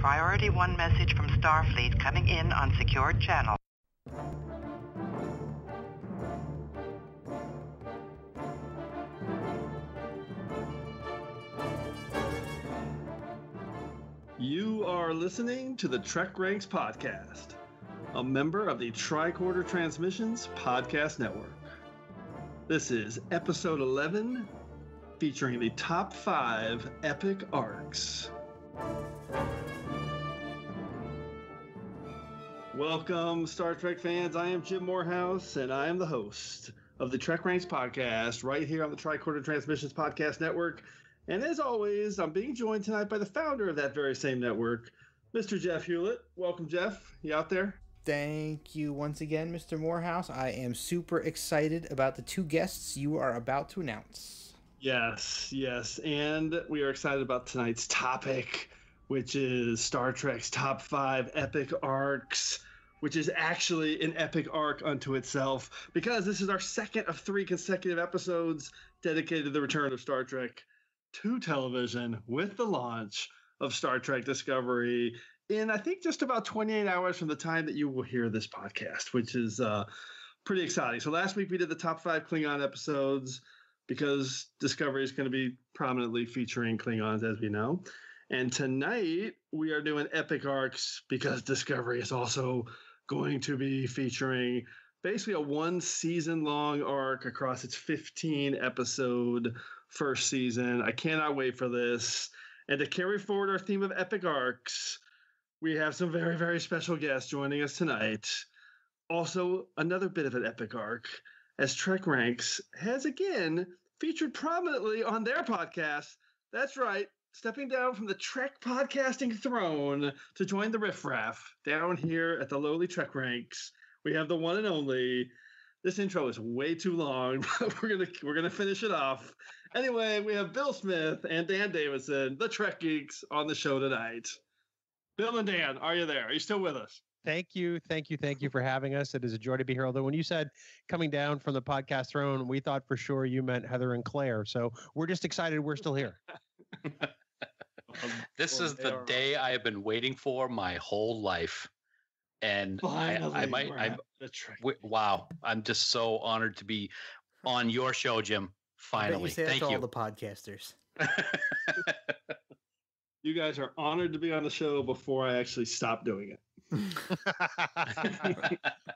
Priority 1 message from Starfleet coming in on secured channel. You are listening to the TrekRanks Podcast, a member of the Tricorder Transmissions Podcast Network. This is episode 11, featuring the top 5 epic arcs. Welcome, Star Trek fans. I am Jim Moorhouse, and I am the host of the TrekRanks Podcast right here on the Tricorder Transmissions Podcast Network. And as always, I'm being joined tonight by the founder of that very same network, Mr. Jeff Hulit. Welcome, Jeff. You out there? Thank you once again, Mr. Moorhouse. I am super excited about the 2 guests you are about to announce. Yes. And we are excited about tonight's topic, which is Star Trek's top 5 epic arcs, which is actually an epic arc unto itself, because this is our second of 3 consecutive episodes dedicated to the return of Star Trek to television with the launch of Star Trek Discovery in, I think, just about 28 hours from the time that you will hear this podcast, which is pretty exciting. So last week we did the top 5 Klingon episodes because Discovery is going to be prominently featuring Klingons, as we know. And tonight we are doing epic arcs because Discovery is also going to be featuring basically a 1 season long arc across its 15 episode first season. I cannot wait for this. And to carry forward our theme of epic arcs, we have some very, very special guests joining us tonight. Also, another bit of an epic arc, as TrekRanks has again featured prominently on their podcast. That's right, stepping down from the Trek podcasting throne to join the riffraff down here at the lowly TrekRanks. We have the one and only. This intro is way too long, but we're gonna finish it off. Anyway, we have Bill Smith and Dan Davidson, the TrekGeeks, on the show tonight. Bill and Dan, are you there? Are you still with us? Thank you for having us. It is a joy to be here. Although when you said coming down from the podcast throne, we thought for sure you meant Heather and Claire. So we're just excited we're still here. This is the day I have been waiting for my whole life. And wow, I'm just so honored to be on your show, Jim. Finally, thank you. All the podcasters. You guys are honored to be on the show before I actually stopped doing it.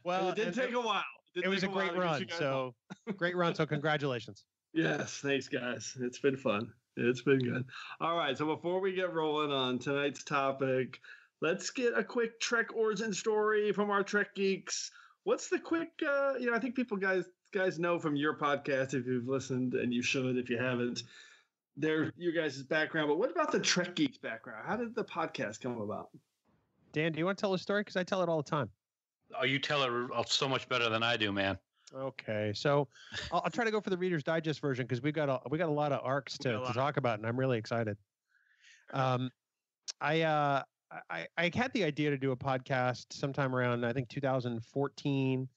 Well, and it did take a while. It was a great run. So great run. So congratulations. Yes, thanks, guys. It's been fun. It's been good. All right. So before we get rolling on tonight's topic, let's get a quick Trek origin story from our Trek geeks. What's the quick, I think people guys know from your podcast, if you've listened, and you should if you haven't, they're your guys' background. But what about the Trek geeks background? How did the podcast come about? Dan, do you want to tell a story? Because I tell it all the time. Oh, you tell it so much better than I do, man. Okay, so I'll try to go for the Reader's Digest version because we got a lot of arcs to talk about, and I'm really excited. I had the idea to do a podcast sometime around, I think, 2014.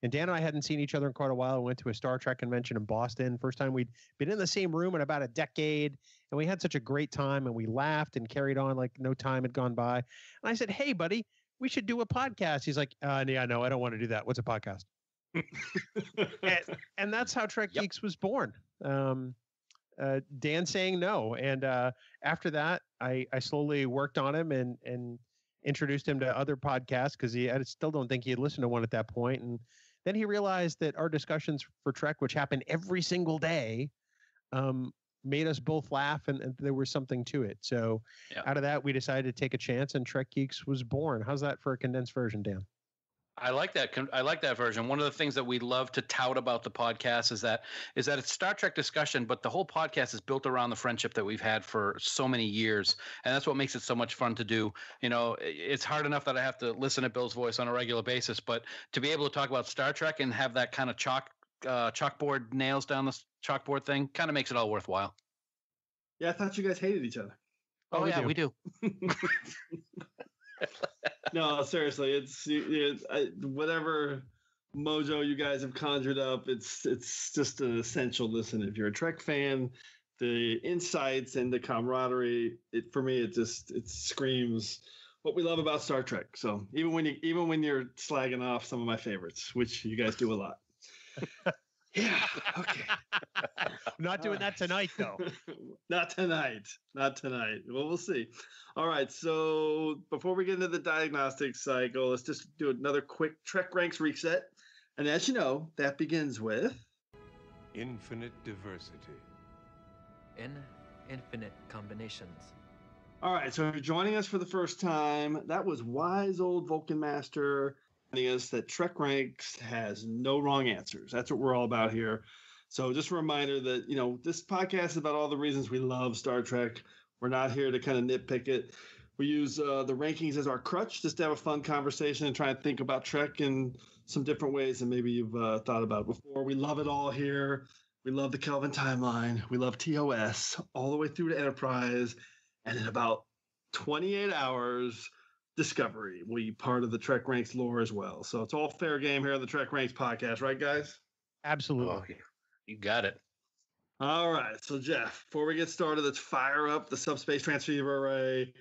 And Dan and I hadn't seen each other in quite a while. We went to a Star Trek convention in Boston. First time we'd been in the same room in about a decade. And we had such a great time. And we laughed and carried on like no time had gone by. And I said, hey, buddy, we should do a podcast. He's like, yeah, no, I don't want to do that. What's a podcast? and that's how Trek Geeks was born. Dan saying no. And after that, I slowly worked on him and introduced him to other podcasts because I still don't think he had listened to one at that point. And then he realized that our discussions for Trek, which happened every single day, made us both laugh and there was something to it. So out of that, we decided to take a chance and Trek Geeks was born. How's that for a condensed version, Dan? I like that. I like that version. One of the things that we love to tout about the podcast is that it's Star Trek discussion, but the whole podcast is built around the friendship that we've had for so many years, and that's what makes it so much fun to do. You know, it's hard enough that I have to listen to Bill's voice on a regular basis, but to be able to talk about Star Trek and have that kind of chalkboard nails down the chalkboard thing kind of makes it all worthwhile. Yeah, I thought you guys hated each other. Oh yeah, we do. No, seriously, it's whatever mojo you guys have conjured up. It's just an essential listen. If you're a Trek fan, the insights and the camaraderie. For me, it screams what we love about Star Trek. So even when you're slagging off some of my favorites, which you guys do a lot. Yeah. Okay. Not doing that tonight, though. Not tonight. Well, we'll see. All right. So before we get into the diagnostic cycle, let's just do another quick Trek Ranks reset. And as you know, that begins with infinite diversity. In infinite combinations. All right. So if you're joining us for the first time, that was wise old Vulcan Master telling us that Trek Ranks has no wrong answers. That's what we're all about here. So just a reminder that, this podcast is about all the reasons we love Star Trek. We're not here to kind of nitpick it. We use the rankings as our crutch just to have a fun conversation and try and think about Trek in some different ways than maybe you've thought about before. We love it all here. We love the Kelvin timeline. We love TOS all the way through to Enterprise. And in about 28 hours, Discovery will be part of the Trek Ranks lore as well. So it's all fair game here on the Trek Ranks podcast, right, guys? Absolutely. Oh, you got it. All right. So, Jeff, before we get started, let's fire up the subspace transceiver array.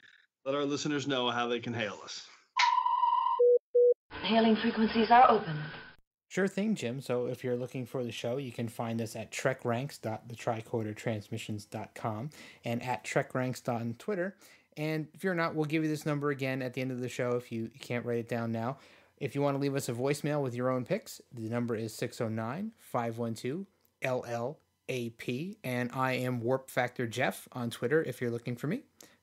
Let our listeners know how they can hail us. Hailing frequencies are open. Sure thing, Jim. So if you're looking for the show, you can find us at trekranks.thetricordertransmissions.com and at TrekRanks on Twitter. And if you're not, we'll give you this number again at the end of the show if you can't write it down now. If you want to leave us a voicemail with your own picks, the number is 609-512-LLAP. And I am Warp Factor Jeff on Twitter if you're looking for me.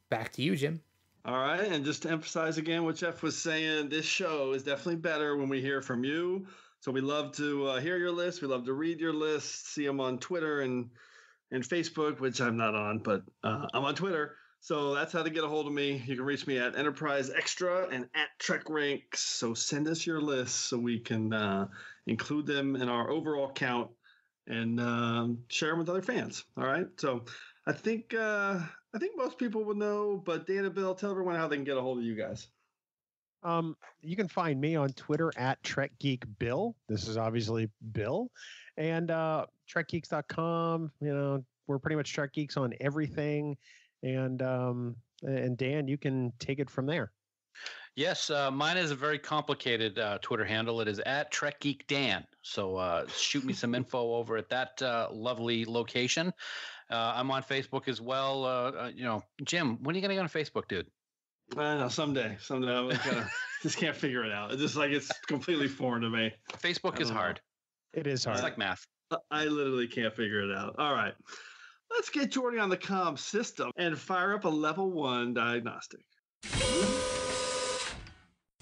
Back to you, Jim. All right. And just to emphasize again what Jeff was saying, this show is definitely better when we hear from you. So we love to hear your list. We love to read your lists, see them on Twitter and Facebook, which I'm not on, but I'm on Twitter. So that's how to get a hold of me. You can reach me at Enterprise Extra and at Trek Ranks. So send us your lists so we can include them in our overall count and share them with other fans. All right. So I think most people will know, but Dan and Bill, tell everyone how they can get a hold of you guys. You can find me on Twitter at TrekGeekBill. This is obviously Bill. And TrekGeeks.com. We're pretty much Trek Geeks on everything. And Dan, you can take it from there. Yes, mine is a very complicated Twitter handle. It is at TrekGeekDan. So shoot me some info over at that lovely location. I'm on Facebook as well. Jim, when are you going to get on Facebook, dude? I know, someday I'm gonna just can't figure it out. It's just like it's completely foreign to me. Facebook is hard. It is hard. It's like math. I literally can't figure it out. All right. Let's get Jordy on the comm system and fire up a level 1 diagnostic.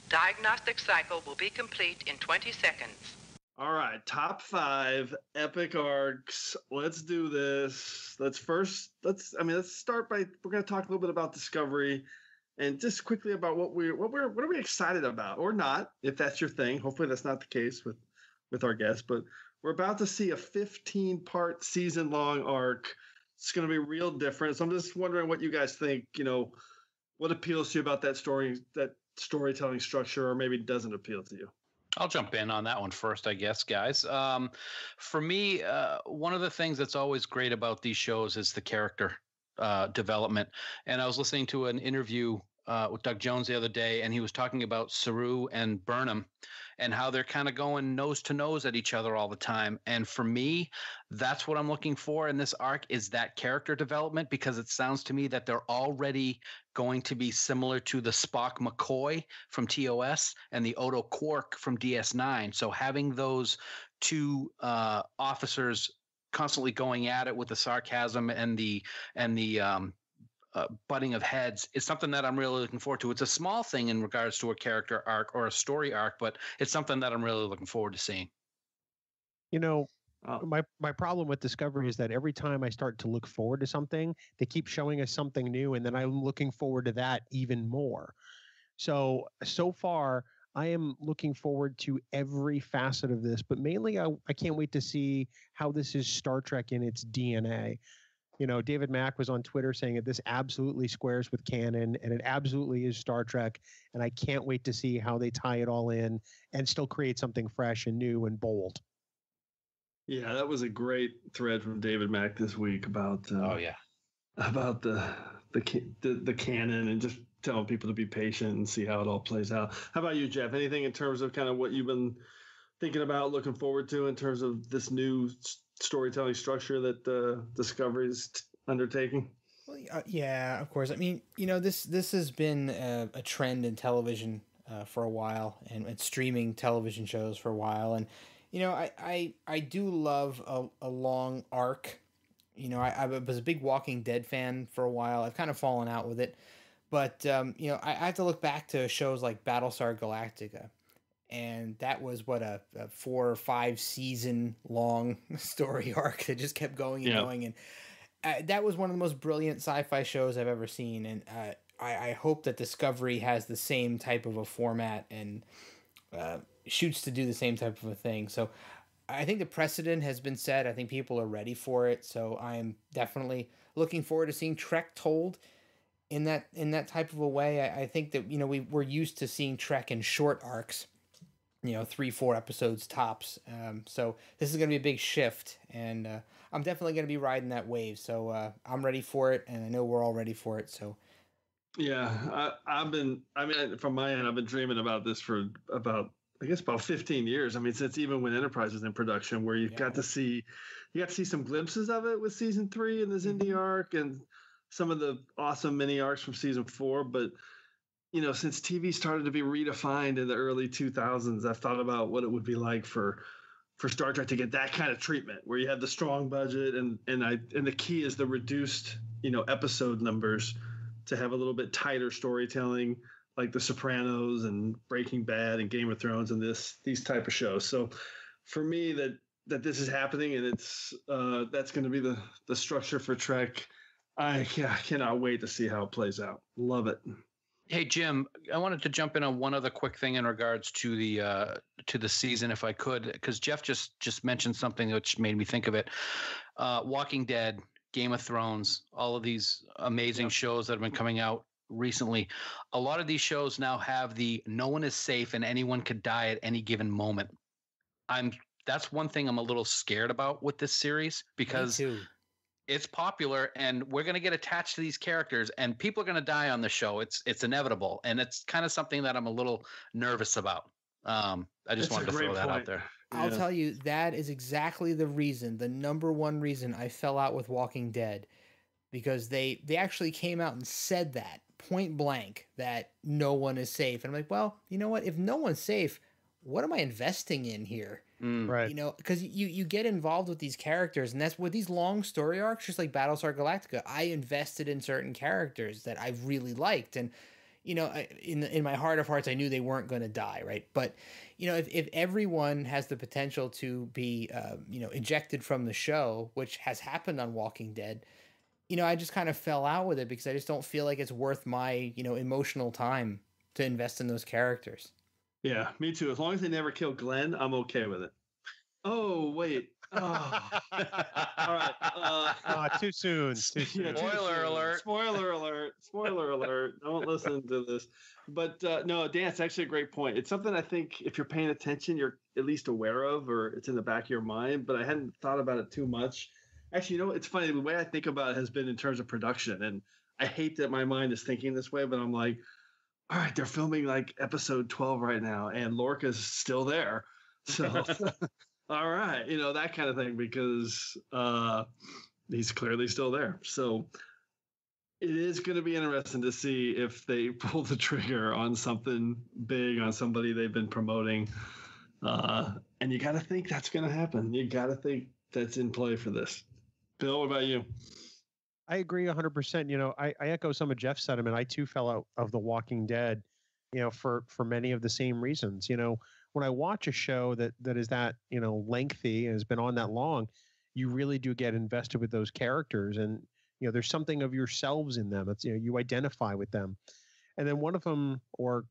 Diagnostic cycle will be complete in 20 seconds. All right, top 5 epic arcs. Let's do this. Let's start by we're going to talk a little bit about Discovery and just quickly about what are we excited about or not, if that's your thing. Hopefully that's not the case with our guests, but we're about to see a 15-part season-long arc. It's going to be real different. So I'm just wondering what you guys think, what appeals to you about that storytelling structure, or maybe doesn't appeal to you. I'll jump in on that one first, I guess, guys. For me, one of the things that's always great about these shows is the character development. And I was listening to an interview with Doug Jones the other day, and he was talking about Saru and Burnham and how they're kind of going nose to nose at each other all the time. And for me, that's what I'm looking for in this arc, is that character development, because it sounds to me that they're already going to be similar to the Spock McCoy from TOS and the Odo Quark from DS9. So having those two officers constantly going at it with the sarcasm and the butting of heads is something that I'm really looking forward to. It's a small thing in regards to a character arc or a story arc, but it's something that I'm really looking forward to seeing. My problem with Discovery is that every time I start to look forward to something, they keep showing us something new, and then I'm looking forward to that even more. So far, I am looking forward to every facet of this, but mainly I can't wait to see how this is Star Trek in its DNA. David Mack was on Twitter saying that this absolutely squares with canon, and it absolutely is Star Trek, and I can't wait to see how they tie it all in and still create something fresh and new and bold. Yeah, that was a great thread from David Mack this week about about the canon and just telling people to be patient and see how it all plays out. How about you, Jeff? Anything in terms of kind of what you've been thinking about, looking forward to in terms of this new storytelling structure that Discovery is undertaking? Well, yeah, of course. I mean, this has been a trend in television for a while, and streaming television shows for a while, and I do love a long arc. I was a big Walking Dead fan for a while. I've kind of fallen out with it, but I have to look back to shows like Battlestar Galactica, and that was what a 4 or 5 season long story arc that just kept going and going, and that was one of the most brilliant sci-fi shows I've ever seen, and I hope that Discovery has the same type of a format and shoots to do the same type of a thing. So I think the precedent has been set. I think people are ready for it. So I am definitely looking forward to seeing Trek told in that type of a way. I think that we're used to seeing Trek in short arcs, 3-4 episodes tops. So this is going to be a big shift, and I'm definitely going to be riding that wave. So I'm ready for it, and I know we're all ready for it. So yeah, from my end, I've been dreaming about this for about 15 years. I mean, since even when Enterprise was in production, where you got to see some glimpses of it with season 3 and the Xindi arc and some of the awesome mini arcs from season 4. But since TV started to be redefined in the early 2000s, I've thought about what it would be like for Star Trek to get that kind of treatment, where you have the strong budget and the key is the reduced episode numbers to have a little bit tighter storytelling, like The Sopranos and Breaking Bad and Game of Thrones and these type of shows. So for me, that this is happening and it's that's going to be the structure for Trek. I cannot wait to see how it plays out. Love it. Hey Jim, I wanted to jump in on one other quick thing in regards to the season, if I could, because Jeff just mentioned something which made me think of it. Walking Dead, Game of Thrones, all of these amazing shows that have been coming out recently. A lot of these shows now have the no one is safe and anyone could die at any given moment. That's one thing I'm a little scared about with this series, because it's popular and we're going to get attached to these characters and people are going to die on the show. It's inevitable. And it's kind of something that I'm a little nervous about. I just wanted to throw that out there. I'll tell you, that is exactly the number one reason I fell out with Walking Dead, because they actually came out and said that point blank, that no one is safe. And I'm like, well, you know what? If no one's safe, what am I investing in here? Right. Because you get involved with these characters, and that's with these long story arcs, just like Battlestar Galactica. I invested in certain characters that I really liked, and in my heart of hearts, I knew they weren't going to die, right? But if everyone has the potential to be ejected from the show, which has happened on Walking Dead, I just kind of fell out with it because I just don't feel like it's worth my emotional time to invest in those characters. Yeah, me too. As long as they never kill Glenn, I'm okay with it. Oh, wait. Oh. All right. Too soon. Spoiler alert. Spoiler alert. Spoiler alert. Don't listen to this. But no, Dan, it's actually a great point. It's something I think if you're paying attention, you're at least aware of, or it's in the back of your mind, but I hadn't thought about it too much. Actually, it's funny. The way I think about it has been in terms of production, and I hate that my mind is thinking this way, but I'm like, all right, they're filming like episode 12 right now, and Lorca's still there. So, all right, that kind of thing, because he's clearly still there. So it is going to be interesting to see if they pull the trigger on something big, on somebody they've been promoting. And you got to think that's going to happen. You got to think that's in play for this. Bill, what about you? I agree 100%. I echo some of Jeff's sentiment. I too fell out of The Walking Dead, for many of the same reasons. When I watch a show that is that, lengthy and has been on that long, you really do get invested with those characters, and there's something of yourselves in them. It's you identify with them, and then one of them or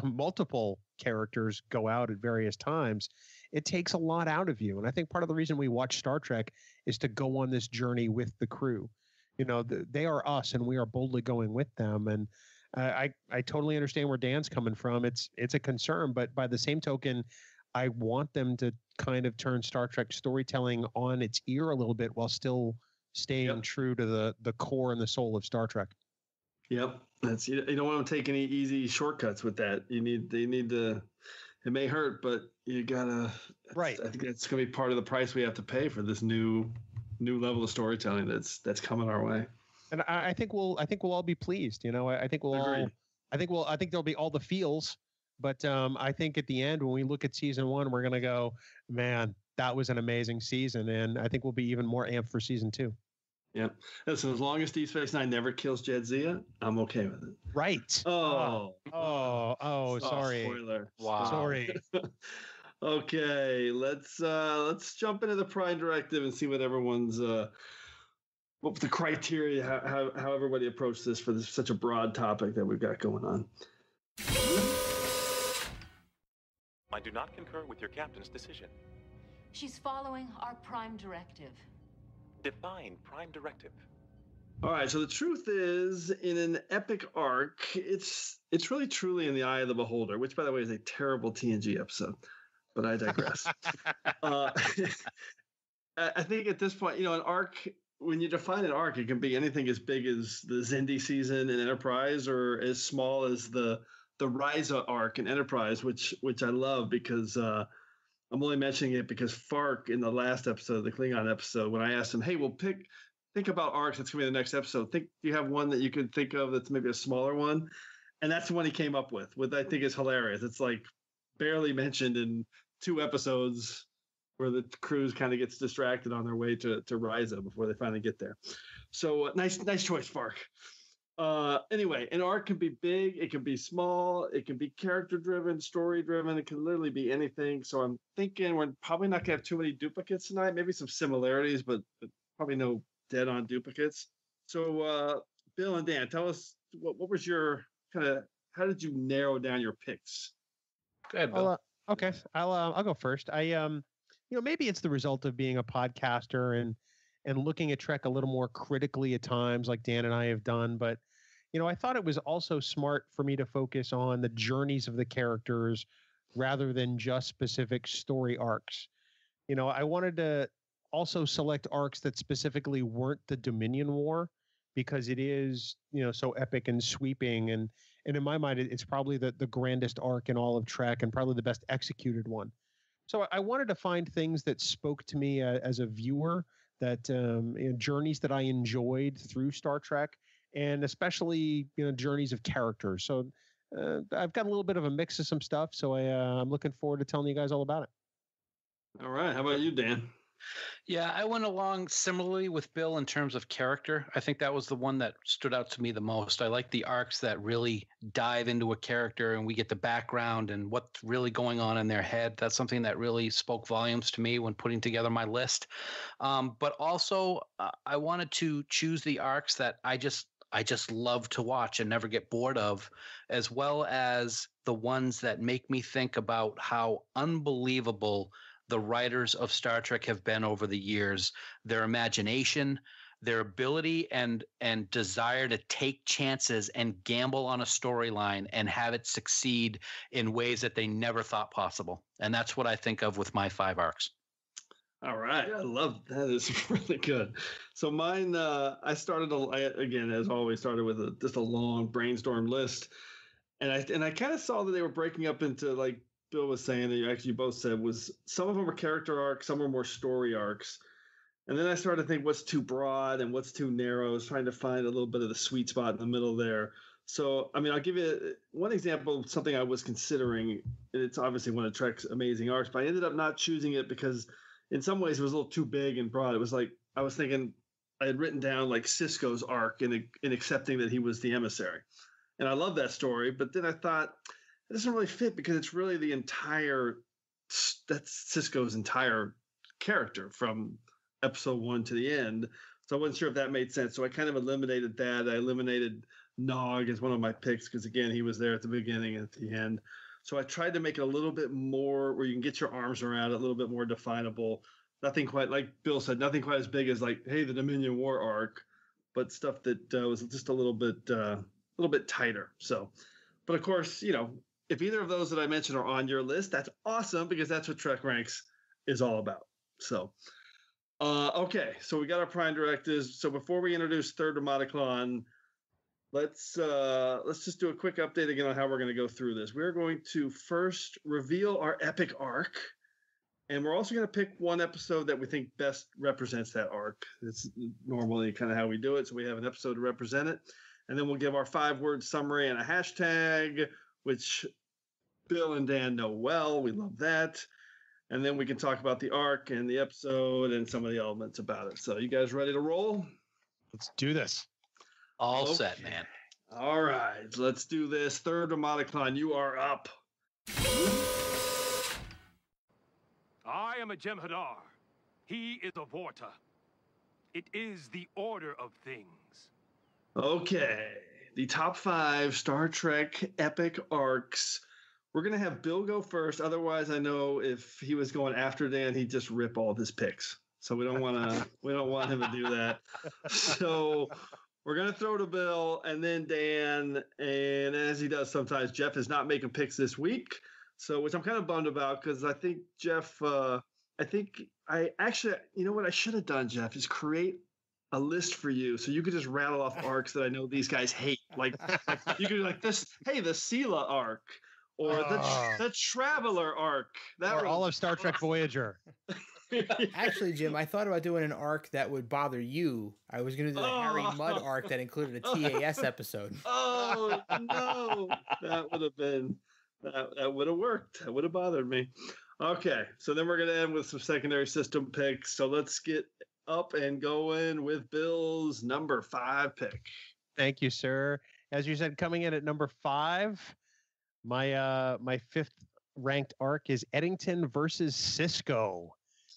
multiple characters go out at various times. It takes a lot out of you, and I think part of the reason we watch Star Trek is to go on this journey with the crew. They are us, and we are boldly going with them. And I totally understand where Dan's coming from. It's a concern, but by the same token, I want them to kind of turn Star Trek storytelling on its ear a little bit while still staying true to the core and the soul of Star Trek. Yep, that's you don't want to take any easy shortcuts with that. They need to. It may hurt, but you gotta. Right. I think that's gonna be part of the price we have to pay for this new level of storytelling that's coming our way. And I think we'll all be pleased. I think I think there'll be all the feels, but I think at the end when we look at season 1, we're gonna go, man, that was an amazing season, and I think we'll be even more amped for season 2. Yeah. Listen, as long as Deep Space Nine never kills Jadzia, I'm okay with it. Right. Oh, sorry. Spoiler. Wow. Sorry. Okay, let's jump into the Prime Directive and see what everyone's what the criteria, how everybody approached this for such a broad topic that we've got going on. I do not concur with your captain's decision. She's following our Prime Directive. Define Prime Directive. All right, so the truth is, in an epic arc, it's really truly in the eye of the beholder, which, by the way, is a terrible TNG episode, but I digress. I think at this point, an arc, when you define an arc, it can be anything as big as the Xindi season in Enterprise or as small as the Risa arc in Enterprise, which I love because I'm only mentioning it because Fark in the last episode, the Klingon episode, when I asked him, hey, well, think about arcs that's going to be the next episode. Do you have one that you could think of that's maybe a smaller one? And that's the one he came up with I think is hilarious. It's like barely mentioned in 2 episodes where the cruise kind of gets distracted on their way to Risa before they finally get there. So nice choice, Fark. Anyway, an arc can be big, it can be small, it can be character driven, story driven, it can literally be anything. So I'm thinking we're probably not gonna have too many duplicates tonight, maybe some similarities, but probably no dead on duplicates. So Bill and Dan, tell us what was your how did you narrow down your picks? Go ahead, Bill. Okay, I'll go first. Maybe it's the result of being a podcaster and looking at Trek a little more critically at times, like Dan and I have done. But, I thought it was also smart for me to focus on the journeys of the characters rather than just specific story arcs. I wanted to also select arcs that specifically weren't the Dominion War because it is, so epic and sweeping. And in my mind, it's probably the grandest arc in all of Trek and probably the best executed one. So I wanted to find things that spoke to me as a viewer, that journeys that I enjoyed through Star Trek, and especially journeys of characters. So I've got a little bit of a mix of some stuff. So I'm looking forward to telling you guys all about it. All right, how about you, Dan? Yeah, I went along similarly with Bill in terms of character. I think that was the one that stood out to me the most. I like the arcs that really dive into a character and we get the background and what's really going on in their head. That's something that really spoke volumes to me when putting together my list. But also, I wanted to choose the arcs that I just love to watch and never get bored of, as well as the ones that make me think about how unbelievable the writers of Star Trek have been over the years, their imagination, their ability and desire to take chances and gamble on a storyline and have it succeed in ways that they never thought possible. And that's what I think of with my 5 arcs. All right. I love that. Is really good. So mine, I started, again, as always, started with just a long brainstorm list. And I kind of saw that they were breaking up into, like Bill was saying, that you both said, was some of them were character arcs, some were more story arcs. And then I started to think what's too broad and what's too narrow. I was trying to find a little bit of the sweet spot in the middle there. So, I'll give you one example of something I was considering. It's obviously one of Trek's amazing arcs, but I ended up not choosing it because in some ways it was a little too big and broad. It was like, I was thinking I had written down like Sisko's arc in accepting that he was the emissary. And I love that story, but then I thought it doesn't really fit because it's really that's Sisko's entire character from episode 1 to the end. So I wasn't sure if that made sense. So I kind of eliminated that. I eliminated Nog as one of my picks because, again, he was there at the beginning and at the end. So I tried to make it a little bit more where you can get your arms around it, a little bit more definable. Nothing quite, like Bill said, nothing quite as big as like, hey, the Dominion War arc, but stuff that was just a little bit tighter. So, but of course, if either of those that I mentioned are on your list, that's awesome because that's what Trek Ranks is all about. So, okay, so we got our Prime Directives. So before we introduce Third Automaticon, let's just do a quick update again on how we're going to go through this. We're going to first reveal our epic arc, and we're also going to pick one episode that we think best represents that arc. It's normally kind of how we do it, so we have an episode to represent it. And then we'll give our 5-word summary and a hashtag, which Bill and Dan know well. We love that. And then we can talk about the arc and the episode and some of the elements about it. So you guys ready to roll? Let's do this. All set, man. All right, let's do this. Third Automaticon, you are up. I am a Jem'Hadar. He is a Vorta. It is the order of things. Okay, the top 5 Star Trek epic arcs. We're going to have Bill go first. Otherwise, I know if he was going after Dan, he'd just rip all of his picks. So we don't want him to do that. So we're going to throw to Bill and then Dan. And as he does sometimes, Jeff is not making picks this week. So, which I'm kind of bummed about because I think Jeff, you know what I should have done, Jeff, is create a list for you so you could just rattle off arcs that I know these guys hate. Like you could be like this, hey, the Sela arc or the Traveler arc. Or all of Star Trek Voyager. Actually, Jim, I thought about doing an arc that would bother you. I was going to do the Harry Mudd arc that included a TAS episode. Oh, no. That would have been, that would have worked. That would have bothered me. Okay, so then we're going to end with some secondary system picks. So let's get up and going with Bill's number 5 pick. Thank you, sir. As you said, coming in at number 5, my 5th ranked arc is Eddington versus Sisko.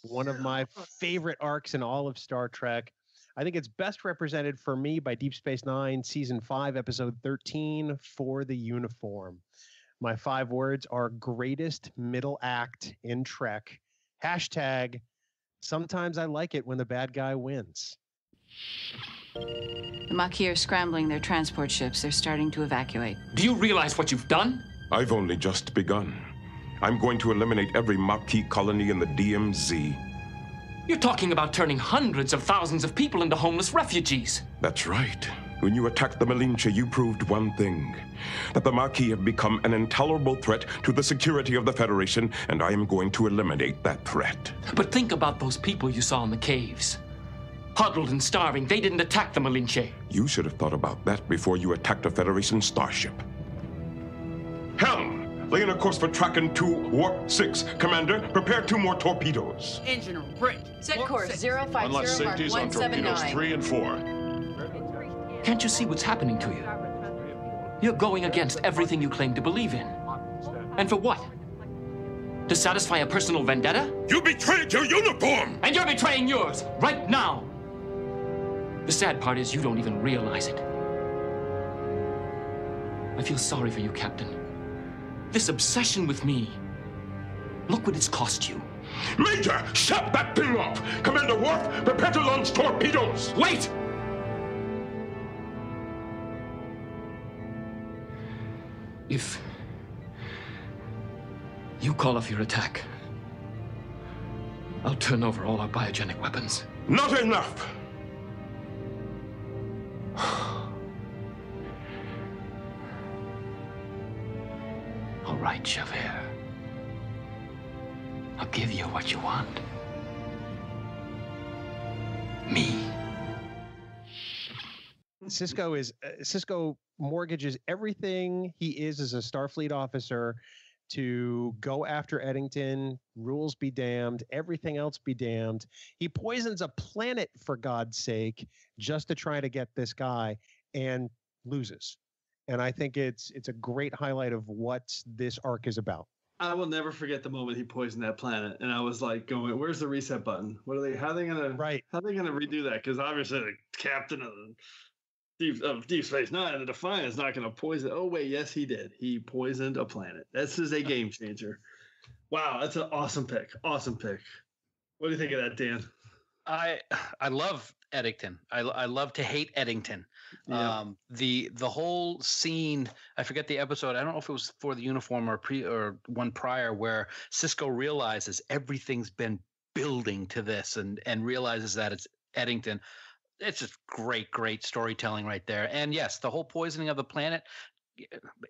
One of my favorite arcs in all of Star Trek. I think it's best represented for me by Deep Space Nine, Season 5, Episode 13, For the Uniform. My 5 words are greatest middle act in Trek. Hashtag, sometimes I like it when the bad guy wins. The Maquis are scrambling their transport ships. They're starting to evacuate. Do you realize what you've done? I've only just begun. I'm going to eliminate every Maquis colony in the DMZ. You're talking about turning hundreds of thousands of people into homeless refugees. That's right. When you attacked the Malinche, you proved one thing. That the Maquis have become an intolerable threat to the security of the Federation, and I am going to eliminate that threat. But think about those people you saw in the caves. Huddled and starving, they didn't attack the Malinche. You should have thought about that before you attacked a Federation starship. Helm! Lay in a course for Tracken 2, Warp 6. Commander, prepare 2 more torpedoes. Engine room, bridge. Set course 050 Unlock safeties on torpedoes 3 and 4. Can't you see what's happening to you? You're going against everything you claim to believe in. And for what? To satisfy a personal vendetta? You betrayed your uniform! And you're betraying yours, right now! The sad part is you don't even realize it. I feel sorry for you, Captain. This obsession with me, look what it's cost you. Major, shut that thing off! Commander Worf, prepare to launch torpedoes! Wait! If you call off your attack, I'll turn over all our biogenic weapons. Not enough! All right, Javert. I'll give you what you want. Me. Sisko mortgages everything he is as a Starfleet officer to go after Eddington. Rules be damned. Everything else be damned. He poisons a planet, for God's sake, just to try to get this guy, and loses. And I think it's a great highlight of what this arc is about. I will never forget the moment he poisoned that planet, and I was like, "Going, where's the reset button? How are they gonna redo that? Because obviously the captain of Deep Space Nine, the Defiant, is not gonna poison. Oh wait, yes he did. He poisoned a planet. This is a game changer. Wow, that's an awesome pick. Awesome pick. What do you think of that, Dan? I love Eddington. I love to hate Eddington. Yeah. The whole scene, I forget the episode. I don't know if it was for the uniform or one prior, where Cisco realizes everything's been building to this and realizes that it's Eddington. It's just great storytelling right there. And yes, the whole poisoning of the planet.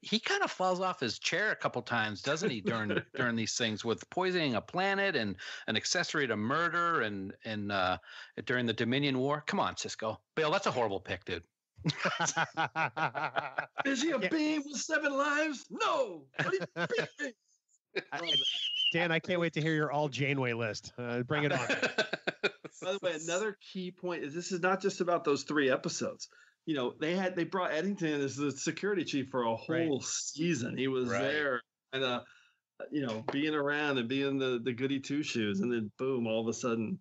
He kind of falls off his chair a couple times, doesn't he? During these things with poisoning a planet and an accessory to murder and during the Dominion War. Come on, Cisco. Bill, that's a horrible pick, dude. Is he a being with 7 lives? No. What are you thinking? Dan, I can't wait to hear your all Janeway list. Bring it on. By the way, another key point is this is not just about those 3 episodes. You know, they brought Eddington as the security chief for a whole season. He was there and being around and being the goody two shoes, and then boom, all of a sudden,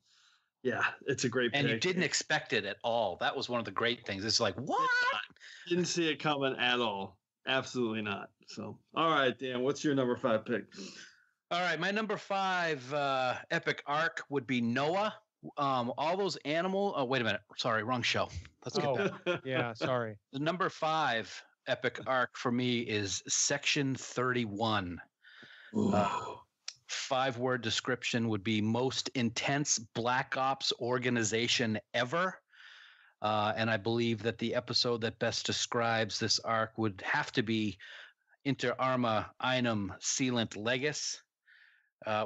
yeah, it's a great pick. And you didn't expect it at all. That was one of the great things. It's like, what? Didn't see it coming at all. Absolutely not. So, all right, Dan, what's your number 5 pick? All right, my number 5 epic arc would be Noah. All those animal. Oh, wait a minute. Sorry, wrong show. Let's get that. Yeah, sorry. The number 5 epic arc for me is Section 31. 5-word description would be most intense Black Ops organization ever. And I believe that the episode that best describes this arc would have to be Inter Arma Einem Sealant Legis.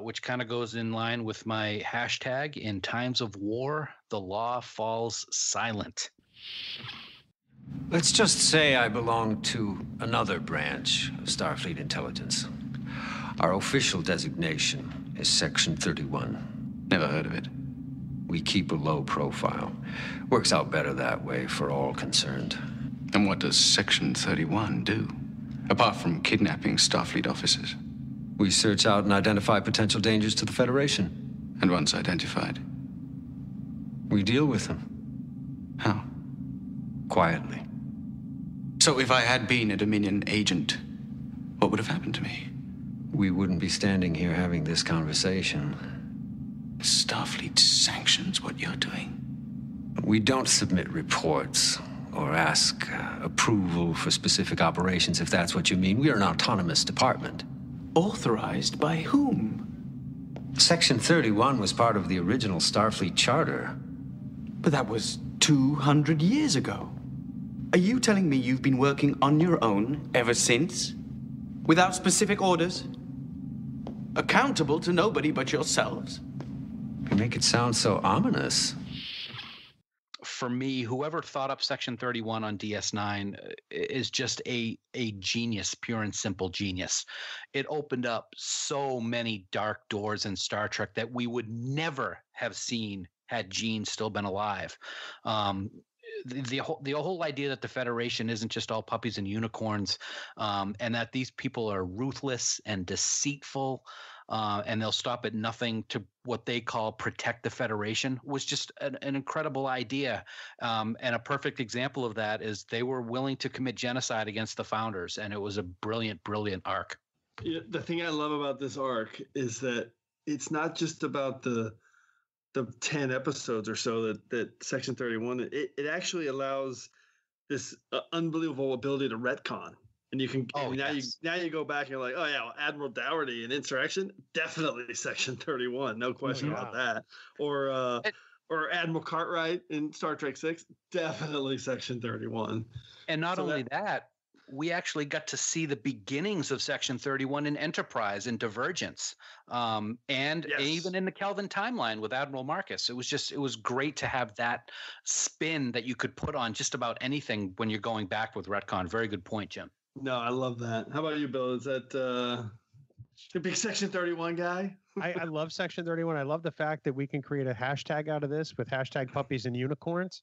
Which kind of goes in line with my hashtag, in times of war, the law falls silent. Let's just say I belong to another branch of Starfleet intelligence. Our official designation is Section 31. Never heard of it. We keep a low profile. Works out better that way for all concerned. And what does Section 31 do? Apart from kidnapping Starfleet officers? We search out and identify potential dangers to the Federation. And once identified? We deal with them. How? Quietly. So if I had been a Dominion agent, what would have happened to me? We wouldn't be standing here having this conversation. Starfleet sanctions what you're doing. We don't submit reports or ask approval for specific operations, if that's what you mean. We are an autonomous department. Authorized by whom? Section 31 was part of the original Starfleet Charter. But that was 200 years ago. Are you telling me you've been working on your own ever since? Without specific orders? Accountable to nobody but yourselves? You make it sound so ominous. For me, whoever thought up Section 31 on DS9 is just a genius, pure and simple genius. It opened up so many dark doors in Star Trek that we would never have seen had Gene still been alive. The whole idea that the Federation isn't just all puppies and unicorns, and that these people are ruthless and deceitful, and they'll stop at nothing to what they call protect the Federation, was just an incredible idea. And a perfect example of that is they were willing to commit genocide against the founders, and it was a brilliant, brilliant arc. Yeah, the thing I love about this arc is that it's not just about the 10 episodes or so that Section 31, it actually allows this unbelievable ability to retcon. And you can now you go back and you're like, oh yeah, well, Admiral Dougherty in Insurrection, definitely Section 31, no question about that. Or Admiral Cartwright in Star Trek 6, definitely Section 31. And not only that, we actually got to see the beginnings of Section 31 in Enterprise and Divergence, and even in the Kelvin timeline with Admiral Marcus. It was great to have that spin that you could put on just about anything when you're going back with retcon. Very good point, Jim. No, I love that. How about you, Bill? Is that the big Section 31 guy? I love Section 31. I love the fact that we can create a hashtag out of this with hashtag puppies and unicorns.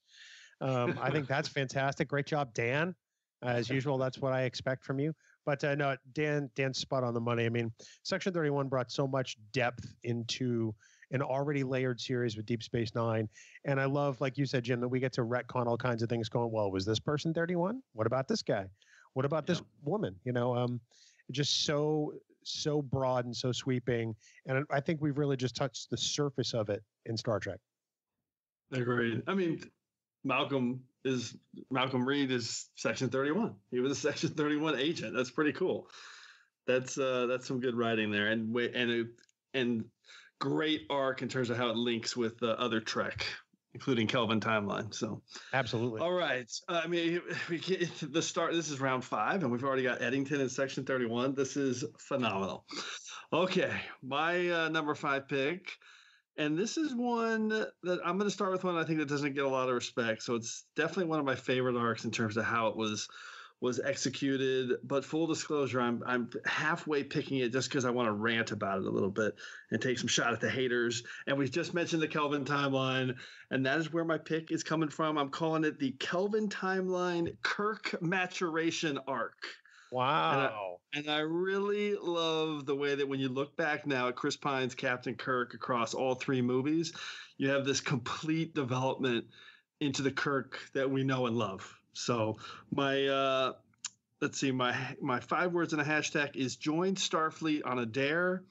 I think that's fantastic. Great job, Dan. As usual, that's what I expect from you. But no, Dan's spot on the money. I mean, Section 31 brought so much depth into an already layered series with Deep Space Nine. And I love, like you said, Jim, that we get to retcon all kinds of things going, well, was this person 31? What about this guy? What about this woman? You know, just so broad and so sweeping. And I think we've really just touched the surface of it in Star Trek. Agreed. I mean, Malcolm Reed is Section 31. He was a Section 31 agent. That's pretty cool. That's some good writing there, and great arc in terms of how it links with other Trek, including Kelvin Timeline. So absolutely. All right. I mean, we get the start. This is round 5, and we've already got Eddington in Section 31. This is phenomenal. Okay, my number 5 pick, and this is one that I'm going to start with one I think that doesn't get a lot of respect. So it's definitely one of my favorite arcs in terms of how it was executed. But full disclosure, I'm halfway picking it just because I want to rant about it a little bit and take some shot at the haters. And we just mentioned the Kelvin Timeline, and that is where my pick is coming from. I'm calling it the Kelvin Timeline Kirk Maturation Arc. Wow. And I really love the way that when you look back now at Chris Pine's Captain Kirk across all 3 movies, you have this complete development into the Kirk that we know and love. So my let's see, my 5 words in a hashtag is join Starfleet on a dare.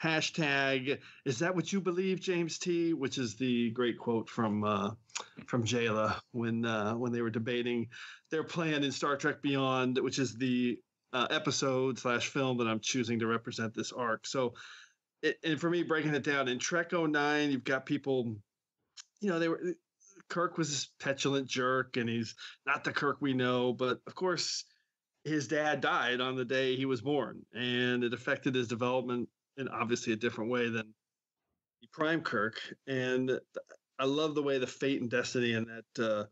Hashtag, is that what you believe, James T? Which is the great quote from Jayla when they were debating their plan in Star Trek Beyond, which is the episode/film that I'm choosing to represent this arc. So, and for me, breaking it down in Trek 09, you've got people, Kirk was this petulant jerk, and he's not the Kirk we know. But of course, his dad died on the day he was born, and it affected his development in obviously a different way than the Prime Kirk. And I love the way the fate and destiny in that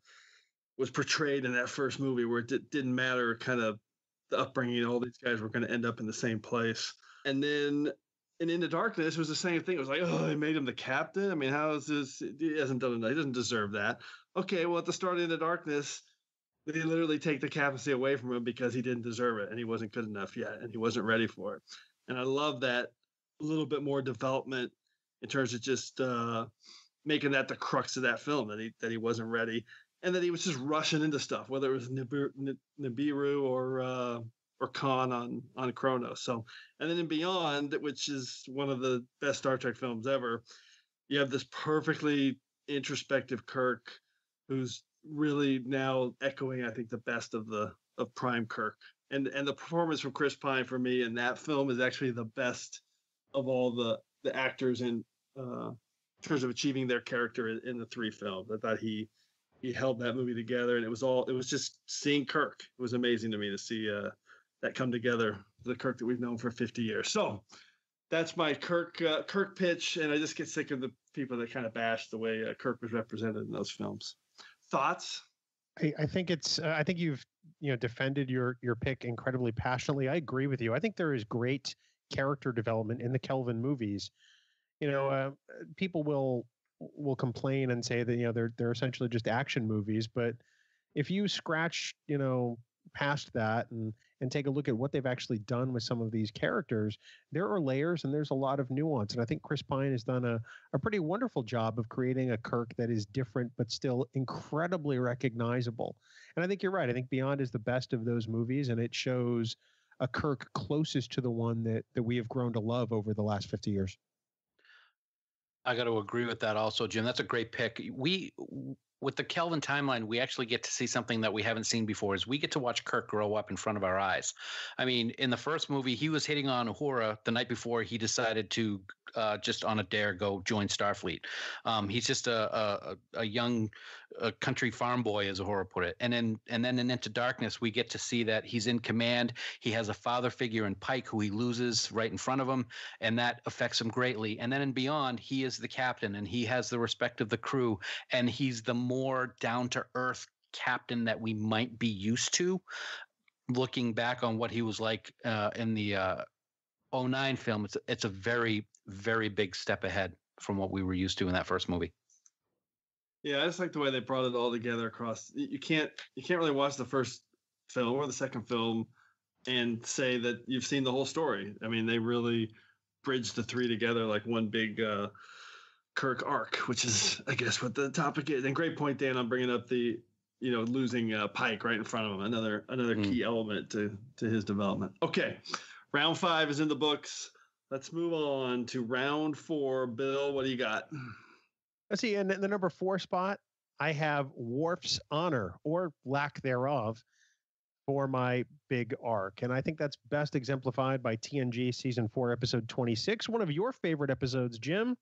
was portrayed in that first movie, where it didn't matter kind of the upbringing. All these guys were going to end up in the same place. And then in Into Darkness was the same thing. It was like, oh, they made him the captain. I mean, how is this? He hasn't done enough. He doesn't deserve that. Okay, well, at the start of Into Darkness, they literally take the captaincy away from him because he didn't deserve it, and he wasn't good enough yet, and he wasn't ready for it. And I love that a little bit more development in terms of just making that the crux of that film, that he wasn't ready, and that he was just rushing into stuff, whether it was Nibiru or Khan on Kronos. So, and then in Beyond, which is one of the best Star Trek films ever, you have this perfectly introspective Kirk, who's really now echoing, I think, the best of Prime Kirk. And the performance from Chris Pine for me in that film is actually the best of all the actors in terms of achieving their character in the 3 films. I thought he held that movie together, and it was just seeing Kirk. It was amazing to me to see that come together, the Kirk that we've known for 50 years. So that's my Kirk pitch, and I just get sick of the people that kind of bash the way Kirk was represented in those films. Thoughts? I think it's. I think you've defended your pick incredibly passionately. I agree with you. I think there is great character development in the Kelvin movies. People will complain and say that they're essentially just action movies, but if you scratch past that and take a look at what they've actually done with some of these characters, there are layers and there's a lot of nuance. And I think Chris Pine has done a pretty wonderful job of creating a Kirk that is different, but still incredibly recognizable. And I think you're right. I think Beyond is the best of those movies, and it shows a Kirk closest to the one that we have grown to love over the last 50 years. I got to agree with that also, Jim. That's a great pick. With the Kelvin Timeline, we actually get to see something that we haven't seen before. Is we get to watch Kirk grow up in front of our eyes. I mean, in the first movie, he was hitting on Uhura the night before he decided to just on a dare go join Starfleet. He's just a young country farm boy, as Uhura put it. And then in Into Darkness, we get to see that he's in command. He has a father figure in Pike who he loses right in front of him, and that affects him greatly. And then in Beyond, he is the captain, and he has the respect of the crew, and he's the more down-to-earth captain that we might be used to. Looking back on what he was like in the 09 film, it's a very, very big step ahead from what we were used to in that first movie. Yeah, I just like the way they brought it all together across. You can't really watch the first film or the second film and say that you've seen the whole story. I mean, they really bridged the 3 together like one big Kirk arc, which is, I guess, what the topic is. And great point, Dan, on bringing up the losing Pike right in front of him. Another key element to his development. Okay, round 5 is in the books. Let's move on to round 4. Bill, what do you got? Let's see. In the number 4 spot, I have Worf's honor, or lack thereof, for my big arc. And I think that's best exemplified by TNG Season 4, Episode 26, one of your favorite episodes, Jim,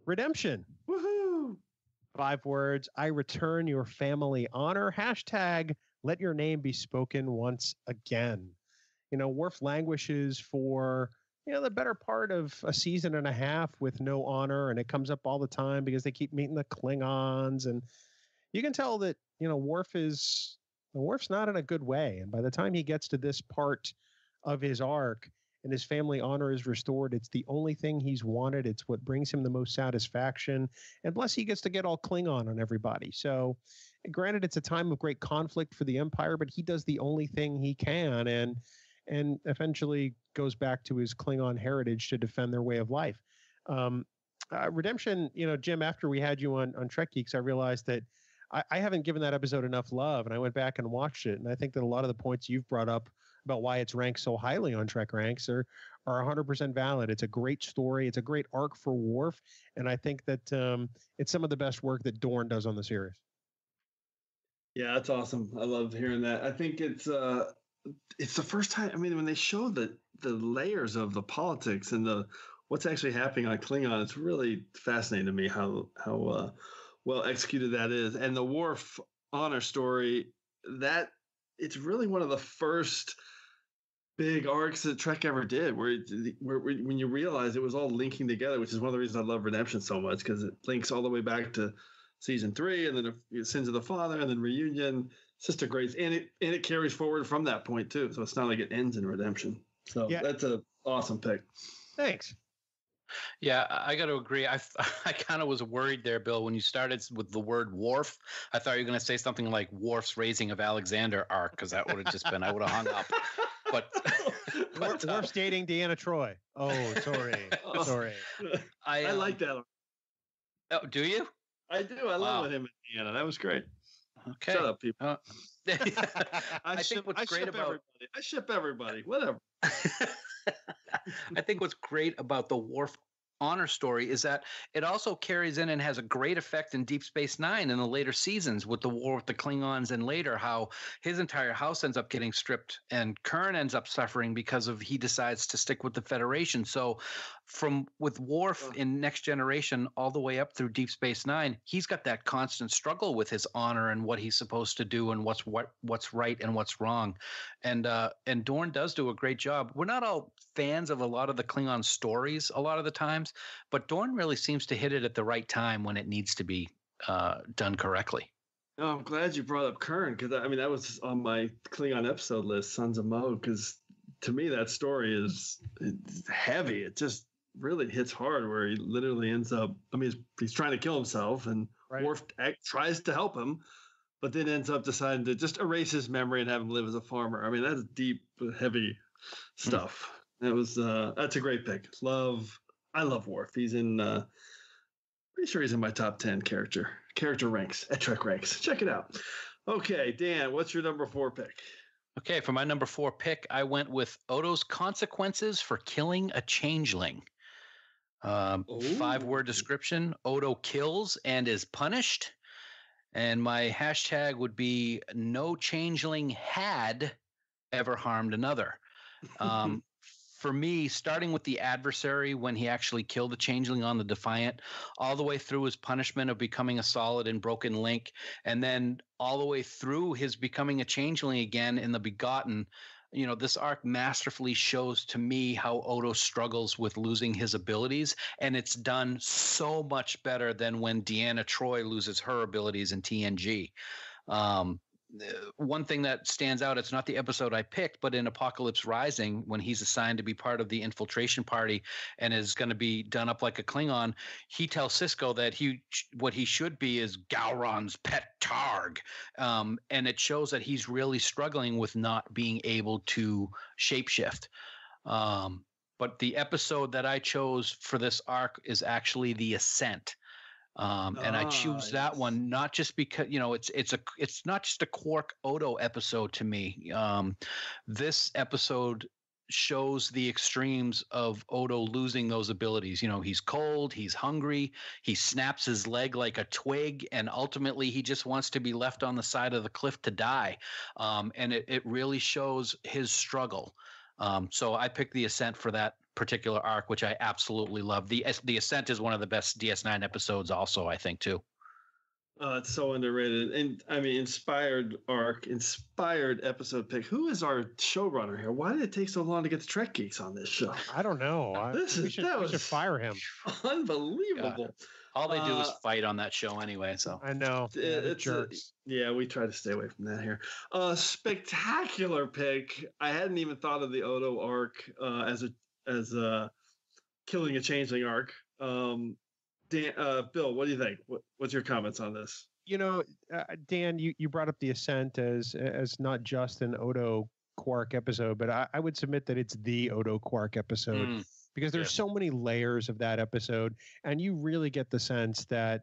Redemption. Woohoo! 5 words, I return your family honor. Hashtag, let your name be spoken once again. Worf languishes for, the better part of a season and a half with no honor, and it comes up all the time because they keep meeting the Klingons, and you can tell that, Worf's not in a good way. And by the time he gets to this part of his arc and his family honor is restored, it's the only thing he's wanted. It's what brings him the most satisfaction. And plus he gets to get all Klingon on everybody. So granted, it's a time of great conflict for the Empire, but he does the only thing he can and eventually goes back to his Klingon heritage to defend their way of life. Redemption, Jim, after we had you on TrekGeeks, I realized that I haven't given that episode enough love, and I went back and watched it, and I think that a lot of the points you've brought up about why it's ranked so highly on TrekRanks are 100% valid. It's a great story. It's a great arc for Worf, and I think that it's some of the best work that Dorn does on the series. Yeah, that's awesome. I love hearing that. I think it's the first time. I mean, when they show the layers of the politics and what's actually happening on Klingon, it's really fascinating to me how well executed that is. And the Worf honor story, that it's really one of the first big arcs that Trek ever did, where when you realize it was all linking together, which is one of the reasons I love Redemption so much, because it links all the way back to season 3, and then Sins of the Father, and then Reunion. It's just a great, and it carries forward from that point too. So it's not like it ends in Redemption. So yeah, that's an awesome pick. Thanks. Yeah, I got to agree. I kind of was worried there, Bill, when you started with the word Worf. I thought you were going to say something like Worf's Raising of Alexander arc, because that would have just been, I would have hung up. But Worf's dating Deanna Troi. Oh, sorry. Sorry. I like that. Oh, do you? I do. I love him and Deanna. That was great. Okay. Shut up, people. I think what's great about I ship everybody. Whatever. I think what's great about the Worf honor story is that it also carries in and has a great effect in Deep Space Nine in the later seasons with the war with the Klingons, and later how his entire house ends up getting stripped and Kurn ends up suffering because of he decides to stick with the Federation. So with Worf in Next Generation all the way up through Deep Space Nine, he's got that constant struggle with his honor and what he's supposed to do and what's right and what's wrong. And Dorn does do a great job. We're not all fans of a lot of the Klingon stories a lot of the times, but Dorn really seems to hit it at the right time when it needs to be done correctly. Oh, I'm glad you brought up Kurn, because that was on my Klingon episode list, Sons of Mo, because to me that story is heavy. It just really hits hard, where he literally ends up, he's trying to kill himself, and right. Worf tries to help him, but then ends up deciding to just erase his memory and have him live as a farmer. That's deep, heavy stuff. That's a great pick. I love Worf. He's pretty sure he's in my top 10 character ranks at TrekRanks. Check it out. Okay, Dan, what's your number 4 pick? Okay, for my number 4 pick, I went with Odo's consequences for killing a changeling. 5-word description: Odo kills and is punished. And my hashtag would be no changeling had ever harmed another. For me, starting with the adversary when he actually killed the changeling on the Defiant, all the way through his punishment of becoming a solid and broken link, and then all the way through his becoming a changeling again in the Begotten, this arc masterfully shows to me how Odo struggles with losing his abilities, and it's done so much better than when Deanna Troi loses her abilities in TNG. One thing that stands out, it's not the episode I picked, but in Apocalypse Rising, when he's assigned to be part of the infiltration party and is going to be done up like a Klingon, he tells Sisko that what he should be is Gowron's pet Targ. And it shows that he's really struggling with not being able to shapeshift. But the episode that I chose for this arc is actually The Ascent. And I choose that one not just because it's not just a Quark Odo episode to me. This episode shows the extremes of Odo losing those abilities. You know, he's cold, he's hungry, he snaps his leg like a twig, and ultimately he just wants to be left on the side of the cliff to die. And it really shows his struggle. So I picked the Ascent for that particular arc, which I absolutely love. The Ascent is one of the best DS9 episodes also, I think, too. It's so underrated. And I mean, inspired episode pick. Who is our showrunner here? Why did it take so long to get the TrekGeeks on this show? I don't know. We should fire him. Unbelievable. All they do is fight on that show anyway. So I know. Yeah, we try to stay away from that here. Spectacular pick. I hadn't even thought of the Odo arc as a killing a changeling arc. Dan, Bill, what do you think? What's your comments on this? You know, Dan, you brought up the Ascent as not just an Odo Quark episode, but I would submit that it's the Odo Quark episode because there's so many layers of that episode, and you really get the sense that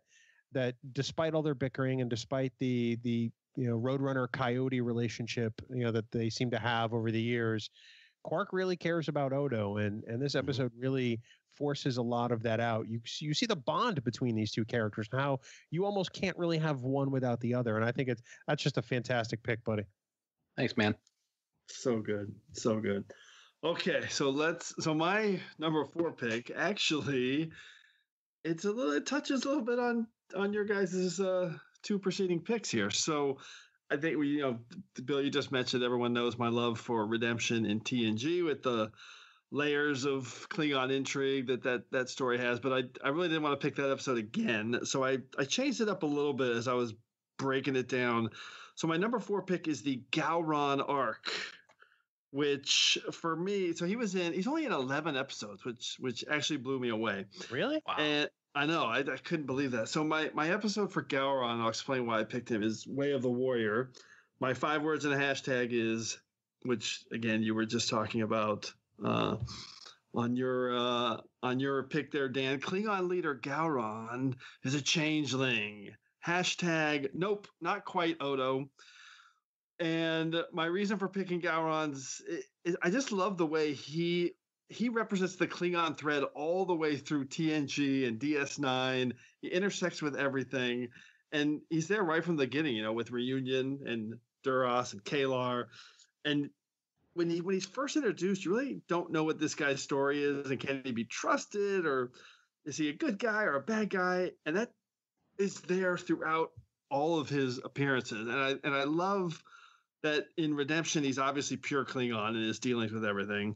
despite all their bickering and despite the Roadrunner Coyote relationship that they seem to have over the years, Quark really cares about Odo, and this episode really forces a lot of that out. You see the bond between these two characters and how you almost can't really have one without the other. And I think that's just a fantastic pick, buddy. Thanks, man. So good. Okay, so my number 4 pick, actually, it touches a little bit on your guys' 2 preceding picks here. So I think Bill, you just mentioned everyone knows my love for Redemption in TNG with the layers of Klingon intrigue that story has, but I really didn't want to pick that episode again, so I changed it up a little bit as I was breaking it down. So my number 4 pick is the Gowron arc, which for me, so he's only in 11 episodes, which actually blew me away. Really? Wow. And I know, I couldn't believe that. So my episode for Gowron, I'll explain why I picked him, is Way of the Warrior. My 5 words and a hashtag is, which again you were just talking about on your pick there, Dan. Klingon leader Gowron is a changeling. Hashtag nope, not quite Odo. And my reason for picking Gowron's, I just love the way he represents the Klingon thread all the way through TNG and DS9. He intersects with everything, and he's there right from the beginning. With Reunion and Duras and Kalar, and when he's first introduced, you really don't know what this guy's story is, and can he be trusted, or is he a good guy or a bad guy? And that is there throughout all of his appearances. And I love that in Redemption, he's obviously pure Klingon in his dealings with everything.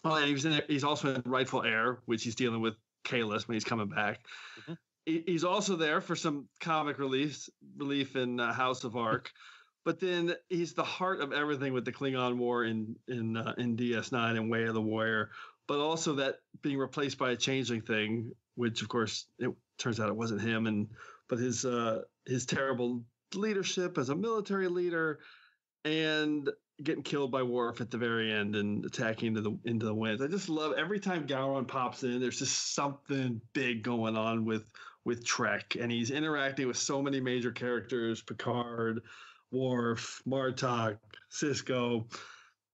Oh, and he's also in Rightful Heir, which he's dealing with Kalis when he's coming back. Mm-hmm. He's also there for some comic relief in House of Arc. But then he's the heart of everything with the Klingon War in DS9 and Way of the Warrior, but also that being replaced by a changeling thing, which of course it turns out it wasn't him, but his terrible leadership as a military leader, and getting killed by Worf at the very end and attacking into the winds. I just love every time Gowron pops in. There's just something big going on with Trek, and he's interacting with so many major characters: Picard, Worf, Martok, Sisko,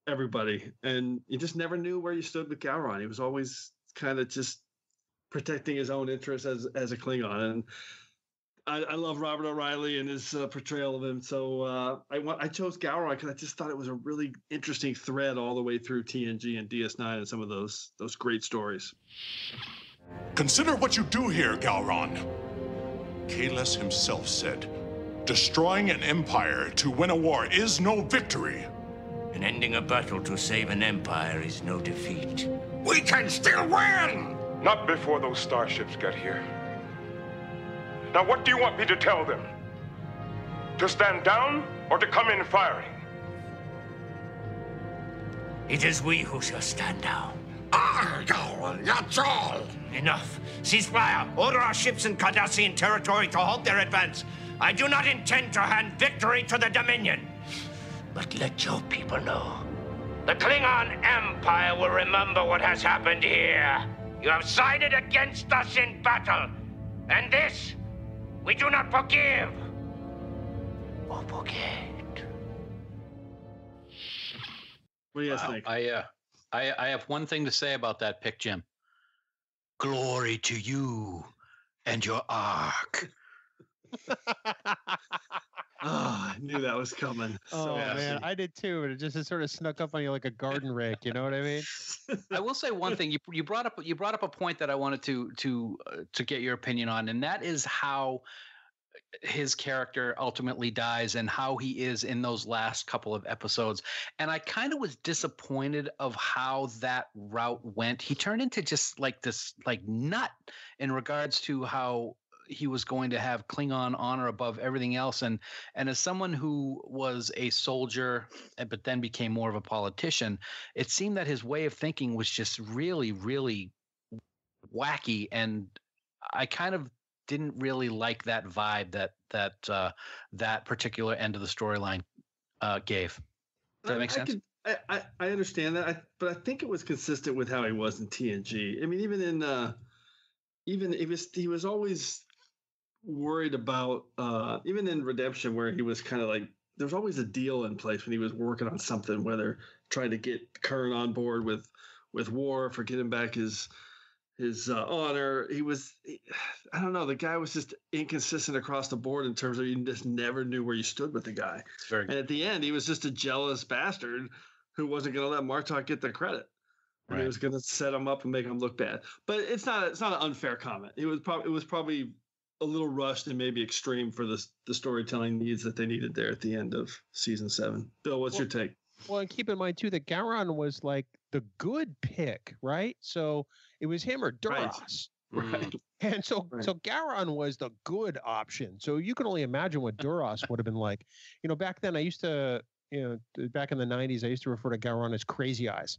everybody. And you just never knew where you stood with Gowron. He was always kind of just protecting his own interests as a Klingon. And I love Robert O'Reilly and his portrayal of him. So I chose Gowron because I just thought it was a really interesting thread all the way through TNG and DS9 and some of those great stories. Consider what you do here, Gowron. Kalis himself said, destroying an empire to win a war is no victory. And ending a battle to save an empire is no defeat. We can still win! Not before those starships get here. Now, what do you want me to tell them? To stand down or to come in firing? It is we who shall stand down. Gowron, that's all! Enough. Ceasefire. Order our ships in Cardassian territory to halt their advance. I do not intend to hand victory to the Dominion. But let your people know. The Klingon Empire will remember what has happened here. You have sided against us in battle. And this, we do not forgive or forget. What do you guys think? I have one thing to say about that pick, Jim. Glory to you and your arc. I knew that was coming. Oh man, I did too, and it just sort of snuck up on you like a garden rake. You know what I mean? I will say one thing. You brought up a point that I wanted to get your opinion on, and that is how his character ultimately dies and how he is in those last couple of episodes. And I kind of was disappointed of how that route went. He turned into just like this nut in regards to how he was going to have Klingon honor above everything else. And as someone who was a soldier, but then became more of a politician, it seemed that his way of thinking was just really, really wacky. And I kind of didn't really like that vibe that particular end of the storyline gave. Does that make sense? I understand that, but I think it was consistent with how he was in TNG. I mean, even he was always worried about even in Redemption, where he was kind of like, there's always a deal in place when he was working on something, whether trying to get Kern on board with Worf or getting back his honor. I don't know, the guy was just inconsistent across the board in terms of you just never knew where you stood with the guy. And at the end, he was just a jealous bastard who wasn't going to let Martok get the credit. Right. He was going to set him up and make him look bad. But it's not an unfair comment. It was probably a little rushed and maybe extreme for the storytelling needs that they needed there at the end of season 7. Bill, what's your take? Well, and keep in mind too that Gowron was like the good pick, right? So it was him or Duras. Right. And so Gowron was the good option. So you can only imagine what Duras would have been like. You know, back then I used to, back in the 90s, I used to refer to Gowron as Crazy Eyes.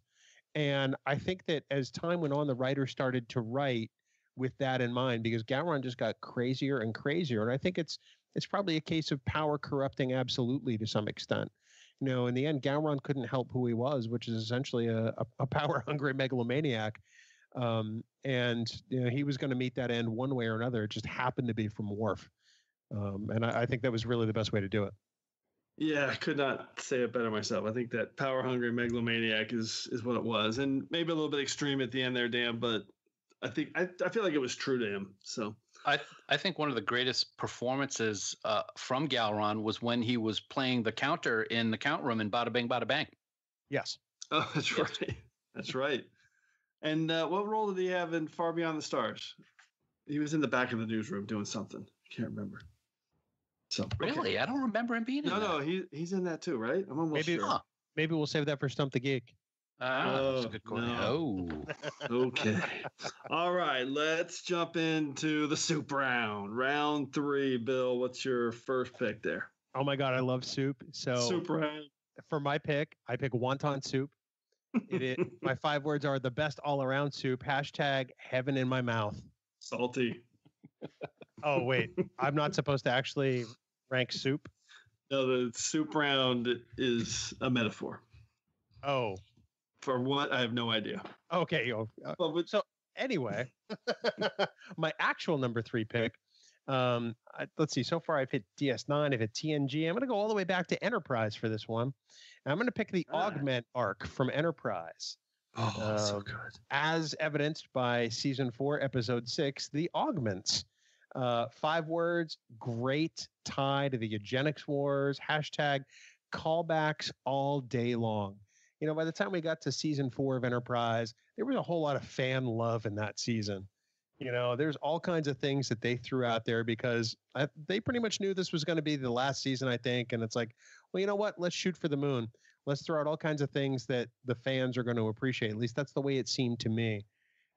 And I think that as time went on, the writers started to write with that in mind, because Gowron just got crazier and crazier. And I think it's probably a case of power corrupting absolutely to some extent. You know, in the end, Gowron couldn't help who he was, which is essentially a power-hungry megalomaniac. And he was going to meet that end one way or another. It just happened to be from Worf. And I think that was really the best way to do it. Yeah, I could not say it better myself. I think that power-hungry megalomaniac is what it was. And maybe a little bit extreme at the end there, Dan, but I feel like it was true to him. So I think one of the greatest performances from Gowron was when he was playing the counter in the count room in Bada Bing Bada Bang. Yes. Oh, that's right. That's right. And what role did he have in Far Beyond the Stars? He was in the back of the newsroom doing something. I can't remember. So really, I don't remember him being in that. No, he's in that too, right? I'm almost sure. Maybe we'll save that for Stump the Geek. That's a good call. No. Okay. All right, let's jump into the soup round. Round 3, Bill, what's your first pick there? Oh my God, I love soup. So soup round. For my pick, I pick wonton soup. My 5 words are the best all-around soup. # heaven in my mouth. Salty. Oh, wait. I'm not supposed to actually rank soup? No, the soup round is a metaphor. Oh. For what? I have no idea. Okay. So anyway, my actual number 3 pick, let's see. So far, I've hit DS9, I've hit TNG. I'm going to go all the way back to Enterprise for this one. And I'm going to pick the Augment arc from Enterprise. Oh, so good. As evidenced by season 4, episode 6, the Augments. 5 words, great tie to the eugenics wars, # callbacks all day long. You know, by the time we got to season 4 of Enterprise, there was a whole lot of fan love in that season. You know, there's all kinds of things that they threw out there because they pretty much knew this was going to be the last season, I think. And it's like, well, you know what? Let's shoot for the moon. Let's throw out all kinds of things that the fans are going to appreciate. At least that's the way it seemed to me.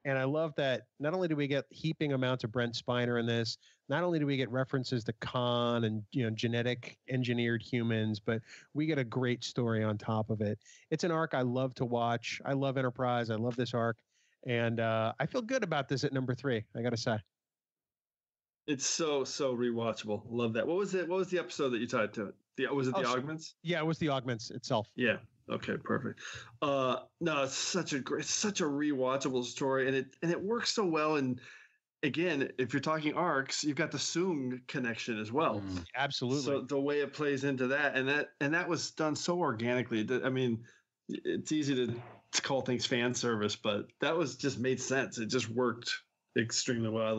And I love that not only do we get heaping amounts of Brent Spiner in this, not only do we get references to Khan and genetic engineered humans, but we get a great story on top of it. It's an arc I love to watch. I love Enterprise. I love this arc. And I feel good about this at number 3, I got to say. It's so rewatchable. Love that. What was it? What was the episode that you tied to it? Was it the Augments? Yeah, it was the Augments itself. Yeah. Okay, perfect. No, it's such a rewatchable story, and it works so well. And again, if you're talking arcs, you've got the Soong connection as well. Absolutely. So the way it plays into that, and that was done so organically. I mean, it's easy to to call things fan service, but that was just made sense. It just worked extremely well. I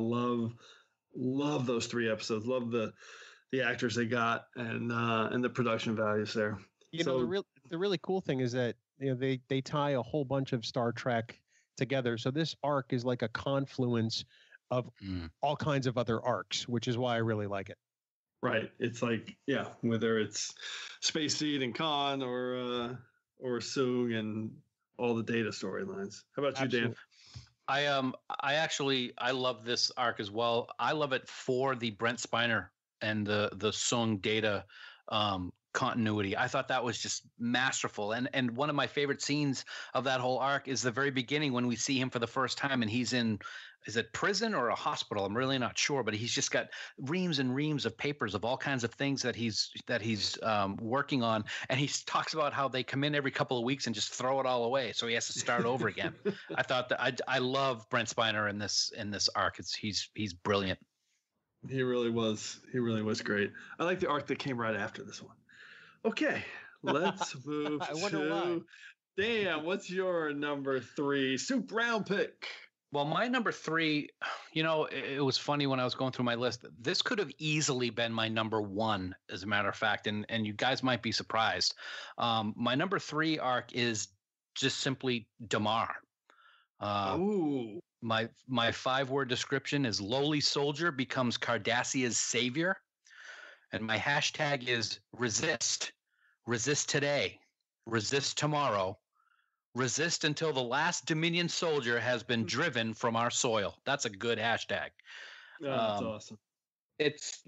love those 3 episodes. Love the actors they got and the production values there. You know, the really cool thing is that they tie a whole bunch of Star Trek together. So this arc is like a confluence of all kinds of other arcs, which is why I really like it. Right. It's like, whether it's Space Seed and Khan or Soong and all the Data storylines. How about you, Dan? I love this arc as well. I love it for the Brent Spiner and the Soong Data continuity. I thought that was just masterful. And one of my favorite scenes of that whole arc is the very beginning when we see him for the first time and he's in, is it prison or a hospital? I'm really not sure, but he's just got reams and reams of papers of all kinds of things that he's working on. And he talks about how they come in every couple of weeks and just throw it all away. So he has to start over again. I thought that I love Brent Spiner in this arc. He's brilliant. He really was. He really was great. I like the arc that came right after this one. Okay, let's move to Dan. What's your number 3 soup round pick? Well, my number 3, it was funny when I was going through my list. This could have easily been my number 1, as a matter of fact, and you guys might be surprised. My number 3 arc is just simply Damar. Ooh. My 5-word description is lowly soldier becomes Cardassia's savior. And my hashtag is resist. Resist today. Resist tomorrow. Resist until the last Dominion soldier has been driven from our soil. That's a good hashtag. Oh, that's awesome. It's,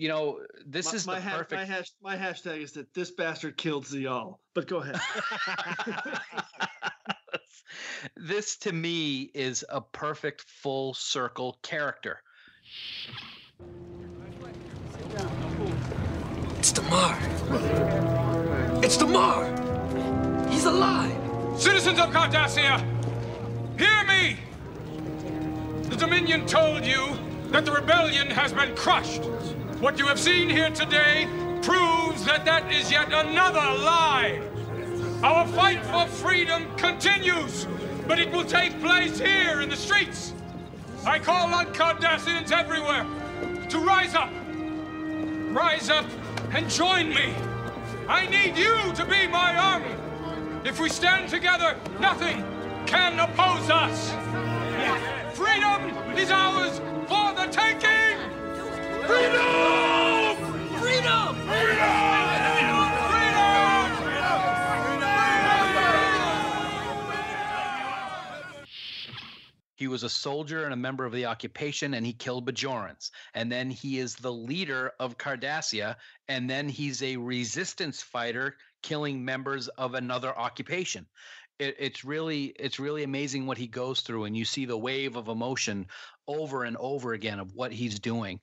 this is the perfect. My hashtag is that this bastard killed Zial. But go ahead. This to me is a perfect full circle character. It's Damar. It's Damar. He's alive. Citizens of Cardassia, hear me! The Dominion told you that the rebellion has been crushed. What you have seen here today proves that is yet another lie. Our fight for freedom continues, but it will take place here in the streets. I call on Cardassians everywhere to rise up. Rise up and join me. I need you to be my army. If we stand together, nothing can oppose us. Freedom is ours for the taking. Freedom! Freedom! Freedom! He was a soldier and a member of the occupation, and he killed Bajorans. And then he is the leader of Cardassia, and then he's a resistance fighter killing members of another occupation. It's really amazing what he goes through, and you see the wave of emotion over and over again of what he's doing.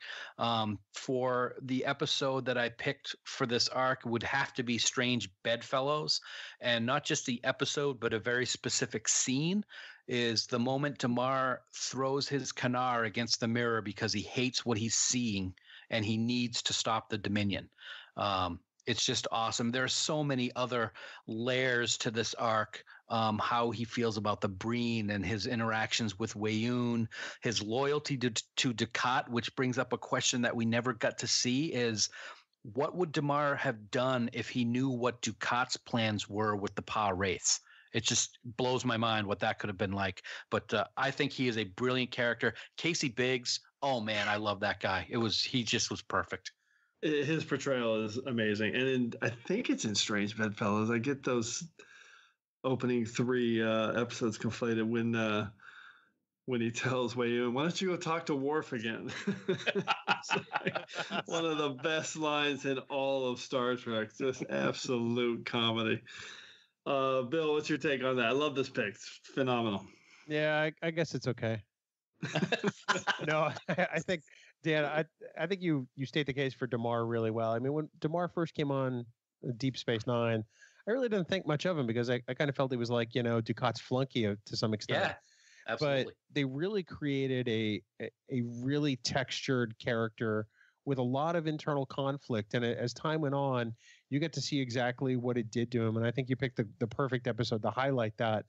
For the episode that I picked for this arc would have to be Strange Bedfellows, and not just the episode, but a very specific scene is the moment Damar throws his Kanar against the mirror because he hates what he's seeing and he needs to stop the Dominion. It's just awesome. There are so many other layers to this arc. How he feels about the Breen and his interactions with Weyoun, his loyalty to Dukat, which brings up a question that we never got to see is, what would Damar have done if he knew what Dukat's plans were with the Pa Wraiths? It just blows my mind what that could have been like. But I think he is a brilliant character. Casey Biggs, oh man, I love that guy. He just was perfect. His portrayal is amazing. And I think it's in Strange Bedfellows. I get those opening 3 episodes conflated when he tells Weyoun, why don't you go talk to Worf again? It's like one of the best lines in all of Star Trek. Just absolute comedy. Bill, what's your take on that? I love this pick. It's phenomenal. Yeah, I guess it's okay. No, I think, Dan, I think you state the case for Damar really well. I mean, when Damar first came on Deep Space Nine, I really didn't think much of him because I kind of felt he was like, Dukat's flunky to some extent. Yeah, absolutely. But they really created a really textured character with a lot of internal conflict. And as time went on, you get to see exactly what it did to him. And I think you picked the perfect episode to highlight that.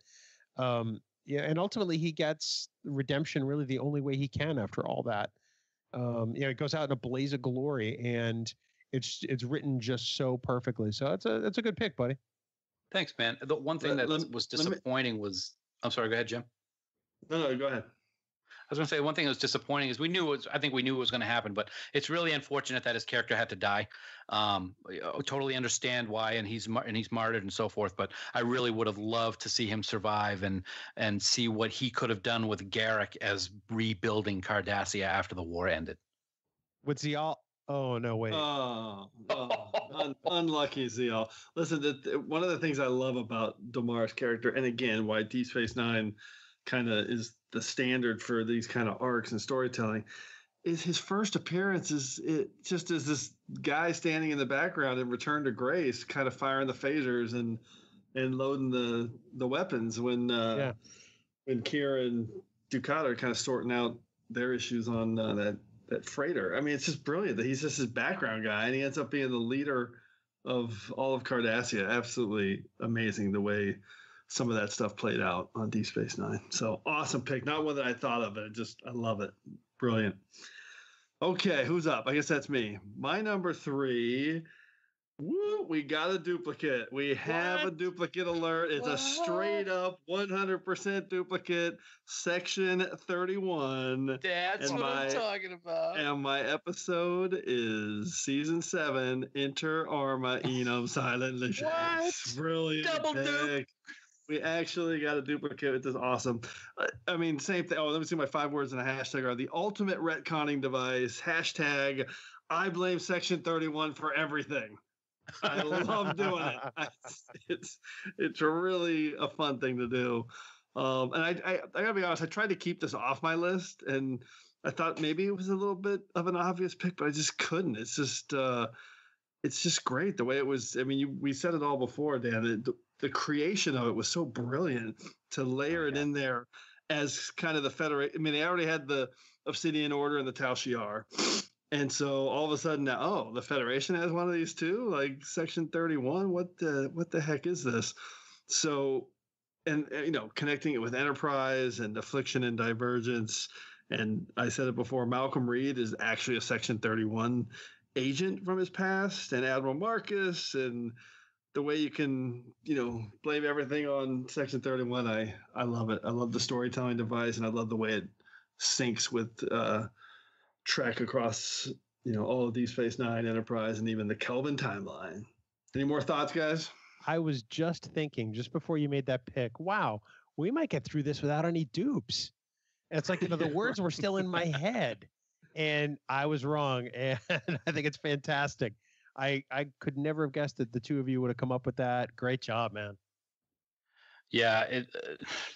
Yeah, and ultimately he gets redemption really the only way he can after all that. It goes out in a blaze of glory, and it's written just so perfectly. So it's a good pick, buddy. Thanks, man. The one thing that was disappointing was, I'm sorry, go ahead, Jim. No, go ahead. I was going to say one thing that was disappointing is I think we knew it was going to happen, but it's really unfortunate that his character had to die. Totally understand why, and he's martyred and so forth. But I really would have loved to see him survive and see what he could have done with Garrick as rebuilding Cardassia after the war ended. With Zial. Oh no! Wait. Unlucky Zial. Listen, one of the things I love about Damar's character, and again, why Deep Space Nine kind of is the standard for these kind of arcs and storytelling, is his first appearance is just as this guy standing in the background in Return to Grace, kind of firing the phasers and loading the weapons when Kira and Ducat are kind of sorting out their issues on that freighter. I mean, it's just brilliant that he's just his background guy, and he ends up being the leader of all of Cardassia. Absolutely amazing the way some of that stuff played out on Deep Space Nine. So awesome pick. Not one that I thought of, but I love it. Brilliant. Okay, who's up? I guess that's me. My number 3. Woo, we got a duplicate. We have a duplicate alert. It's a straight up 100% duplicate. Section 31. That's what I'm talking about. And my episode is season 7, Inter Arma Enum Silent Legion. Brilliant. Double dupe. We actually got a duplicate. It is awesome. I mean, same thing. Oh, let me see. My 5 words in a hashtag are the ultimate retconning device. Hashtag I blame Section 31 for everything. I love doing it. It's really a fun thing to do. And I gotta be honest, I tried to keep this off my list, and I thought maybe it was a little bit of an obvious pick, but I just couldn't. It's just great the way it was. I mean, we said it all before, Dan. The creation of it was so brilliant to layer it in there as kind of the Federation. I mean, they already had the Obsidian Order and the Tal Shiar. And so all of a sudden now, the Federation has one of these too, like Section 31. What the heck is this? So, and connecting it with Enterprise and Affliction and Divergence. And I said it before, Malcolm Reed is actually a Section 31 agent from his past, and Admiral Marcus, and the way you can, blame everything on Section 31. I love it. I love the storytelling device, and I love the way it syncs with Trek across, all of Deep Space Nine, Enterprise, and even the Kelvin timeline. Any more thoughts, guys? I was just thinking, just before you made that pick, wow, we might get through this without any dupes. And it's like, the words were still in my head, and I was wrong. And I think it's fantastic. I could never have guessed that the two of you would have come up with that. Great job, man. Yeah,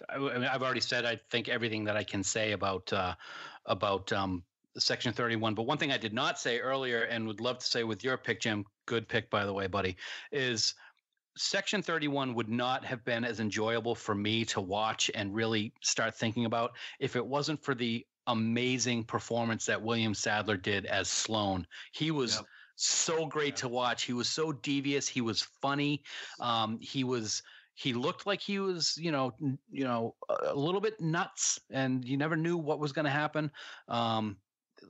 I've already said I think everything that I can say about Section 31. But one thing I did not say earlier, and would love to say with your pick, Jim, good pick by the way, buddy, is Section 31 would not have been as enjoyable for me to watch and really start thinking about if it wasn't for the amazing performance that William Sadler did as Sloan. He was so great to watch. He was so devious. He was funny. He looked like he was, a little bit nuts, and you never knew what was going to happen.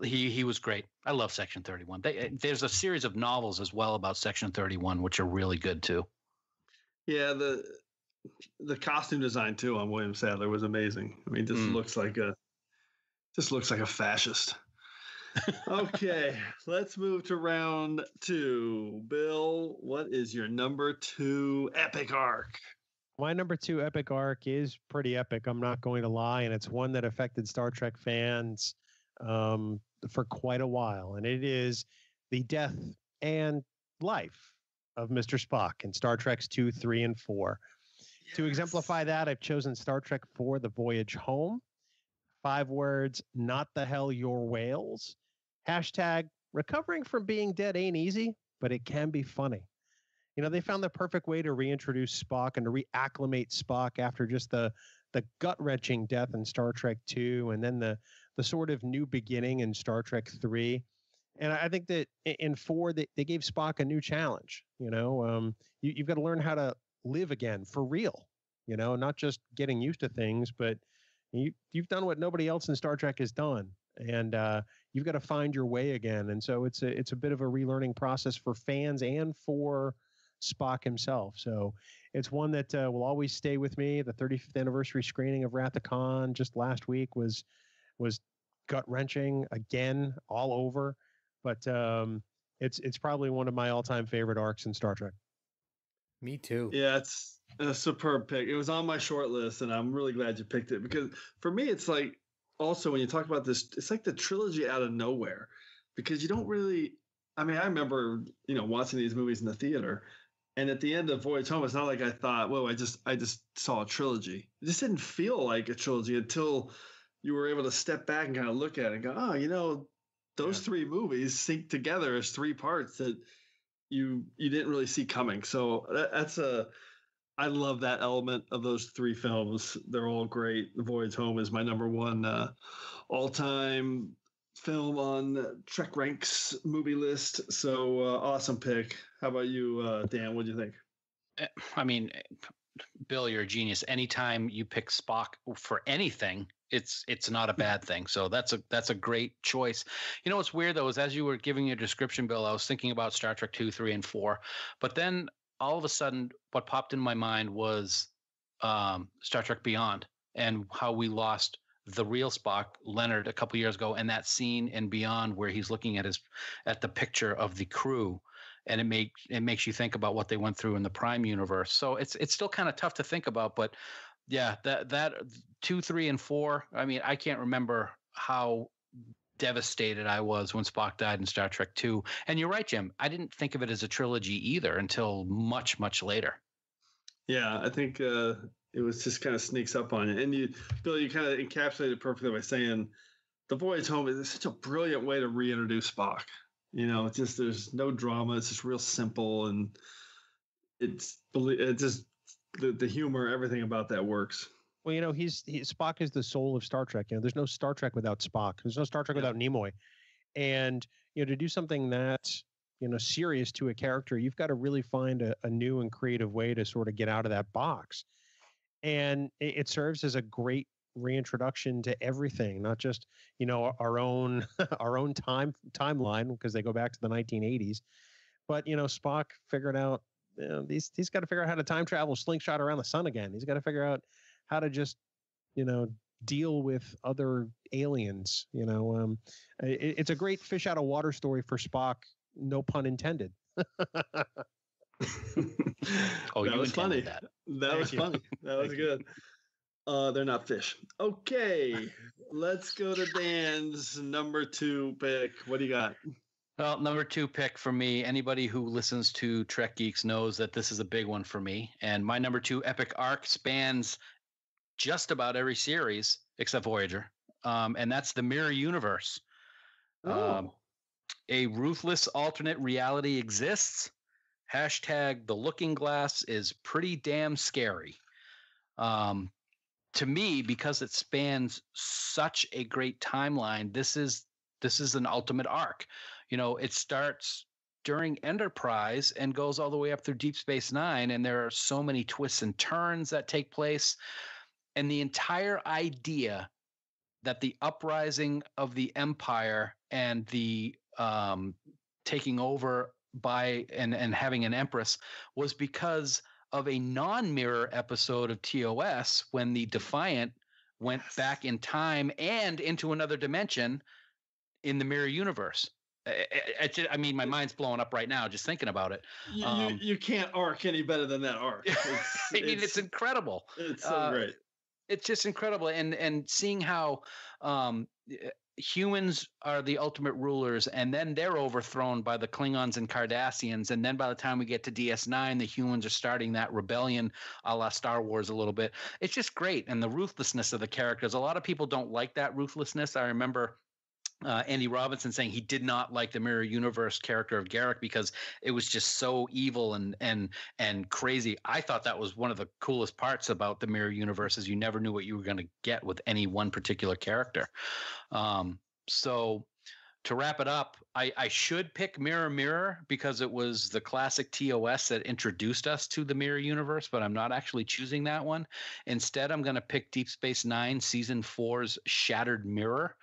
He was great. I love Section 31. There's a series of novels as well about Section 31, which are really good too. Yeah, the costume design too on William Sadler was amazing. I mean, looks like a fascist. Okay, let's move to round 2. Bill, what is your number 2 epic arc? My number 2 epic arc is pretty epic, I'm not going to lie, and it's one that affected Star Trek fans for quite a while, and it is the death and life of Mr. Spock in Star Treks 2, 3, and 4. Yes. To exemplify that, I've chosen Star Trek 4, The Voyage Home. 5 words, not the hell your whales. Hashtag, recovering from being dead ain't easy, but it can be funny. They found the perfect way to reintroduce Spock and to reacclimate Spock after just the gut-wrenching death in Star Trek 2, and then the sort of new beginning in Star Trek 3. And I think that in 4, they gave Spock a new challenge. You've got to learn how to live again for real. not just getting used to things, but you've done what nobody else in Star Trek has done. And you've got to find your way again. And so it's a bit of a relearning process for fans and for Spock himself. So it's one that will always stay with me. The 35th anniversary screening of Wrath of Khan just last week was gut-wrenching again, all over. But it's probably one of my all-time favorite arcs in Star Trek. Me too. Yeah, it's a superb pick. It was on my short list, and I'm really glad you picked it, because for me, it's like, also when you talk about this, it's like the trilogy out of nowhere, because you don't really, I remember, watching these movies in the theater, and at the end of Voyage Home, it's not like I thought, well, I just saw a trilogy. It just didn't feel like a trilogy until you were able to step back and kind of look at it and go, oh, those three movies sync together as three parts that you didn't really see coming. So I love that element of those three films. They're all great. The Voyage Home is my number one all-time film on TrekRanks movie list. So awesome pick. How about you, Dan? What do you think? Bill, you're a genius. Anytime you pick Spock for anything, it's not a bad thing. So that's a great choice. What's weird though is as you were giving your description, Bill, I was thinking about Star Trek 2, 3, and 4, but then all of a sudden, what popped in my mind was Star Trek Beyond, and how we lost the real Spock, Leonard, a couple years ago, and that scene in Beyond where he's looking at the picture of the crew, and it makes you think about what they went through in the Prime universe. So it's still kind of tough to think about, but yeah, that 2, 3, and 4. I can't remember how devastated I was when Spock died in Star Trek 2. And you're right, Jim. I didn't think of it as a trilogy either until much, much later. Yeah, I think it was just kind of sneaks up on you. And Bill, you kind of encapsulated it perfectly by saying the Voyage Home is such a brilliant way to reintroduce Spock. It's just, there's no drama. It's just real simple, and it's just the humor, everything about that works. Well, Spock is the soul of Star Trek. There's no Star Trek without Spock. There's no Star Trek without Nimoy. And, to do something that, serious to a character, you've got to really find a new and creative way to sort of get out of that box. And it serves as a great reintroduction to everything, not just, our own timeline, because they go back to the 1980s. But, Spock figured out, he's got to figure out how to time travel slingshot around the sun again. He's got to figure out how to just, deal with other aliens. It's a great fish out of water story for Spock. No pun intended. Oh, that you was funny. That was funny. That was good. They're not fish. Okay, let's go to Dan's number 2 pick. What do you got? Well, number 2 pick for me, anybody who listens to Trek Geeks knows that this is a big one for me. And my number 2 epic arc spans just about every series except Voyager. And that's the Mirror Universe. A ruthless alternate reality exists. # the Looking Glass is pretty damn scary. To me, because it spans such a great timeline, this is an ultimate arc. It starts during Enterprise and goes all the way up through Deep Space Nine, and there are so many twists and turns that take place. And the entire idea that the uprising of the Empire and the taking over by and having an Empress was because of a non-mirror episode of TOS when the Defiant went back in time and into another dimension in the Mirror Universe. My mind's blowing up right now just thinking about it. You can't arc any better than that arc. It's incredible. It's so great. It's just incredible. And seeing how humans are the ultimate rulers, and then they're overthrown by the Klingons and Cardassians. And then by the time we get to DS9, the humans are starting that rebellion a la Star Wars a little bit. It's just great. And the ruthlessness of the characters. A lot of people don't like that ruthlessness. I remember Andy Robinson saying he did not like the Mirror Universe character of Garak because it was just so evil and crazy. I thought that was one of the coolest parts about the Mirror Universe is you never knew what you were going to get with any one particular character. So to wrap it up, I should pick Mirror Mirror because it was the classic TOS that introduced us to the Mirror universe, but I'm not actually choosing that one. Instead, I'm going to pick Deep Space Nine Season 4's Shattered Mirror,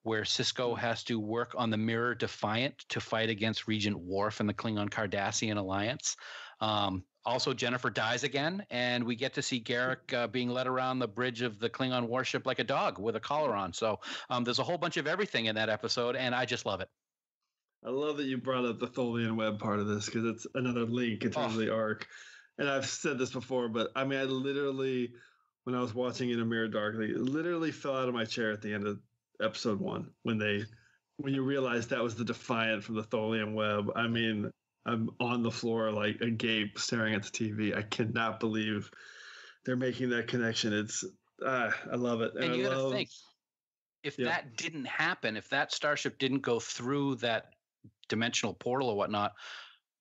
where Sisko has to work on the Mirror Defiant to fight against Regent Worf and the Klingon Cardassian alliance. Also, Jennifer dies again, and we get to see Garrick being led around the bridge of the Klingon warship like a dog with a collar on. So there's a whole bunch of everything in that episode, and I just love it. I love that you brought up the Tholian web part of this because it's another link in terms of the arc. And I've said this before, but I mean, I literally, when I was watching In a Mirror Darkly, literally fell out of my chair at the end of episode 1 when you realized that was the Defiant from the Tholian web. I mean, I'm on the floor like agape staring at the TV. I cannot believe they're making that connection. It's I love it. And you got to think, if that didn't happen, if that starship didn't go through that dimensional portal or whatnot,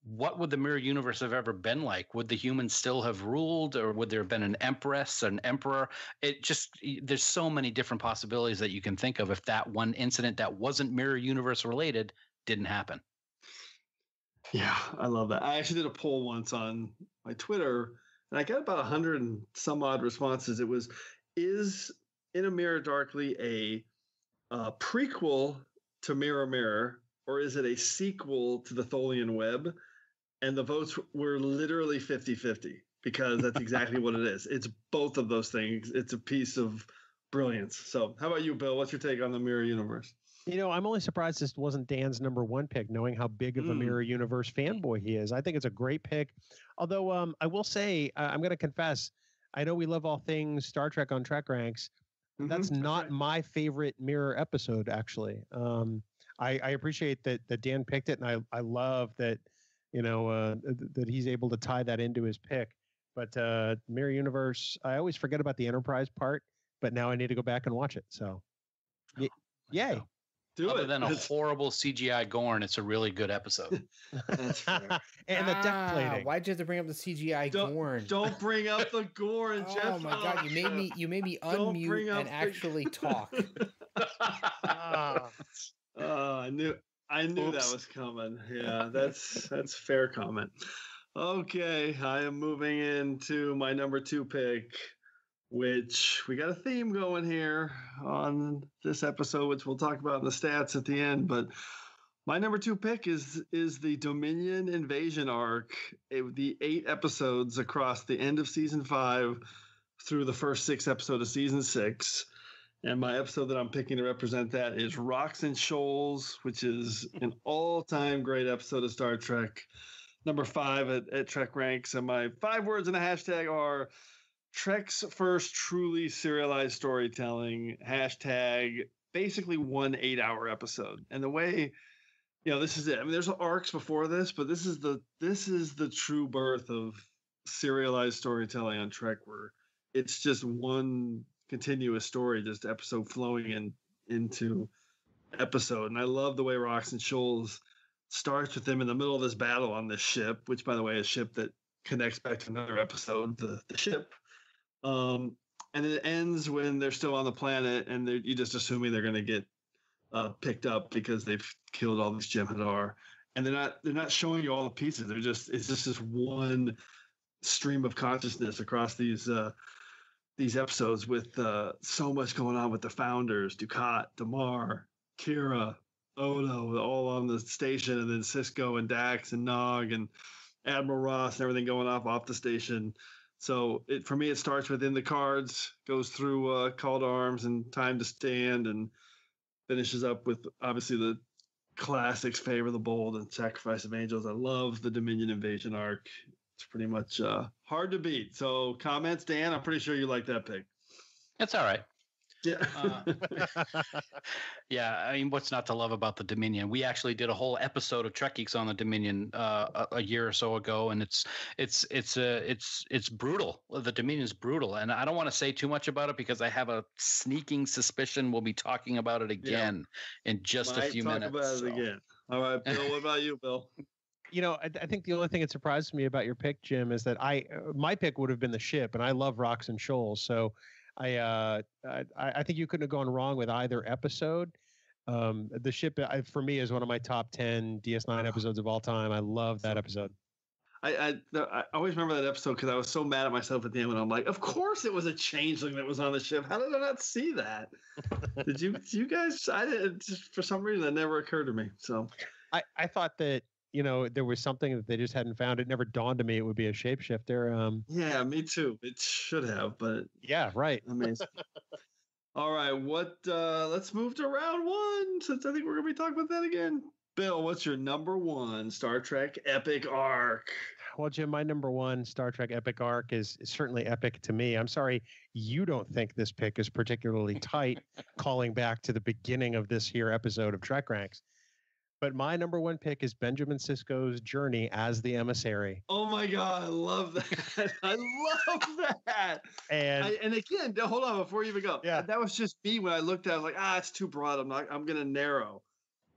what would the Mirror universe have ever been like? Would the humans still have ruled, or would there have been an empress, an emperor? There's so many different possibilities that you can think of if that one incident that wasn't Mirror universe related didn't happen. Yeah, I love that. I actually did a poll once on my Twitter, and I got about 100 and some odd responses. It was, is In a Mirror Darkly a prequel to Mirror Mirror, or is it a sequel to the Tholian web? And the votes were literally 50-50 because that's exactly what it is. It's both of those things. It's a piece of brilliance. So how about you, Bill? What's your take on the Mirror universe? You know, I'm only surprised this wasn't Dan's number 1 pick, knowing how big of a Mirror Universe fanboy he is. I think it's a great pick. Although I will say, I'm going to confess, I know we love all things Star Trek on TrekRanks. That's not my favorite Mirror episode, actually. I appreciate that Dan picked it, and I love that, that he's able to tie that into his pick. But Mirror Universe, I always forget about the Enterprise part, but now I need to go back and watch it. So, yay. Other than a horrible CGI Gorn, it's a really good episode. That's fair. And the deck plating. Why'd you have to bring up the CGI Gorn? Don't bring up the Gorn, Jeff. Oh my God, you made me unmute and actually talk. I knew that was coming. Yeah, that's fair comment. Okay, I am moving into my number 2 pick, which we got a theme going here on this episode, which we'll talk about in the stats at the end. But my number 2 pick is the Dominion invasion arc, the 8 episodes across the end of season 5 through the first 6 episodes of season 6. And my episode that I'm picking to represent that is Rocks and Shoals, which is an all-time great episode of Star Trek, number 5 at TrekRanks. And my 5 words in a hashtag are Trek's first truly serialized storytelling, hashtag basically 1 8-hour episode. And the way, this is it. I mean, there's arcs before this, but this is the true birth of serialized storytelling on Trek, where it's just one continuous story, just episode flowing into episode. And I love the way Rocks and Shoals starts with them in the middle of this battle on this ship, which, by the way, is a ship that connects back to another episode, the ship. And it ends when they're still on the planet, and you're just assuming they're going to get picked up because they've killed all these Jem'Hadar, and they're not showing you all the pieces. It's just this one stream of consciousness across these episodes with so much going on with the founders, Dukat, Damar, Kira, Odo, all on the station, and then Sisko and Dax and Nog and Admiral Ross and everything going off the station. So for me, it starts with In the Cards, goes through Call to Arms and Time to Stand, and finishes up with obviously the classics, Favor the Bold and Sacrifice of Angels. I love the Dominion invasion arc. It's pretty much hard to beat. So comments, Dan? I'm pretty sure you like that pick. It's all right. Yeah. Yeah. I mean, what's not to love about the Dominion? We actually did a whole episode of TrekGeeks on the Dominion a year or so ago, and it's brutal. The Dominion's brutal, and I don't want to say too much about it because I have a sneaking suspicion we'll be talking about it again in just a few minutes. Talk about it again. All right, Bill. What about you, Bill? I think the only thing that surprised me about your pick, Jim, is that my pick would have been the ship, and I love Rocks and Shoals, so I think you couldn't have gone wrong with either episode. The ship, for me, is one of my top 10 DS9 episodes of all time. I love that episode. I always remember that episode because I was so mad at myself at the end when I'm like, of course it was a changeling that was on the ship. How did I not see that? Did you guys? I didn't. Just for some reason, that never occurred to me. So I thought that, you know, there was something that they just hadn't found. It never dawned on me it would be a shapeshifter. Yeah, me too. It should have, but yeah, right. Amazing. All right, let's move to round one since I think we're gonna be talking about that again. Bill, what's your number one Star Trek epic arc? Well, Jim, my number one Star Trek epic arc is certainly epic to me. I'm sorry you don't think this pick is particularly tight, calling back to the beginning of this here episode of TrekRanks. But my number one pick is Benjamin Sisko's journey as the emissary. Oh my God, I love that. I love that. And again, hold on before you even go. Yeah, that was just me when I looked at it. I was like, it's too broad. I'm going to narrow.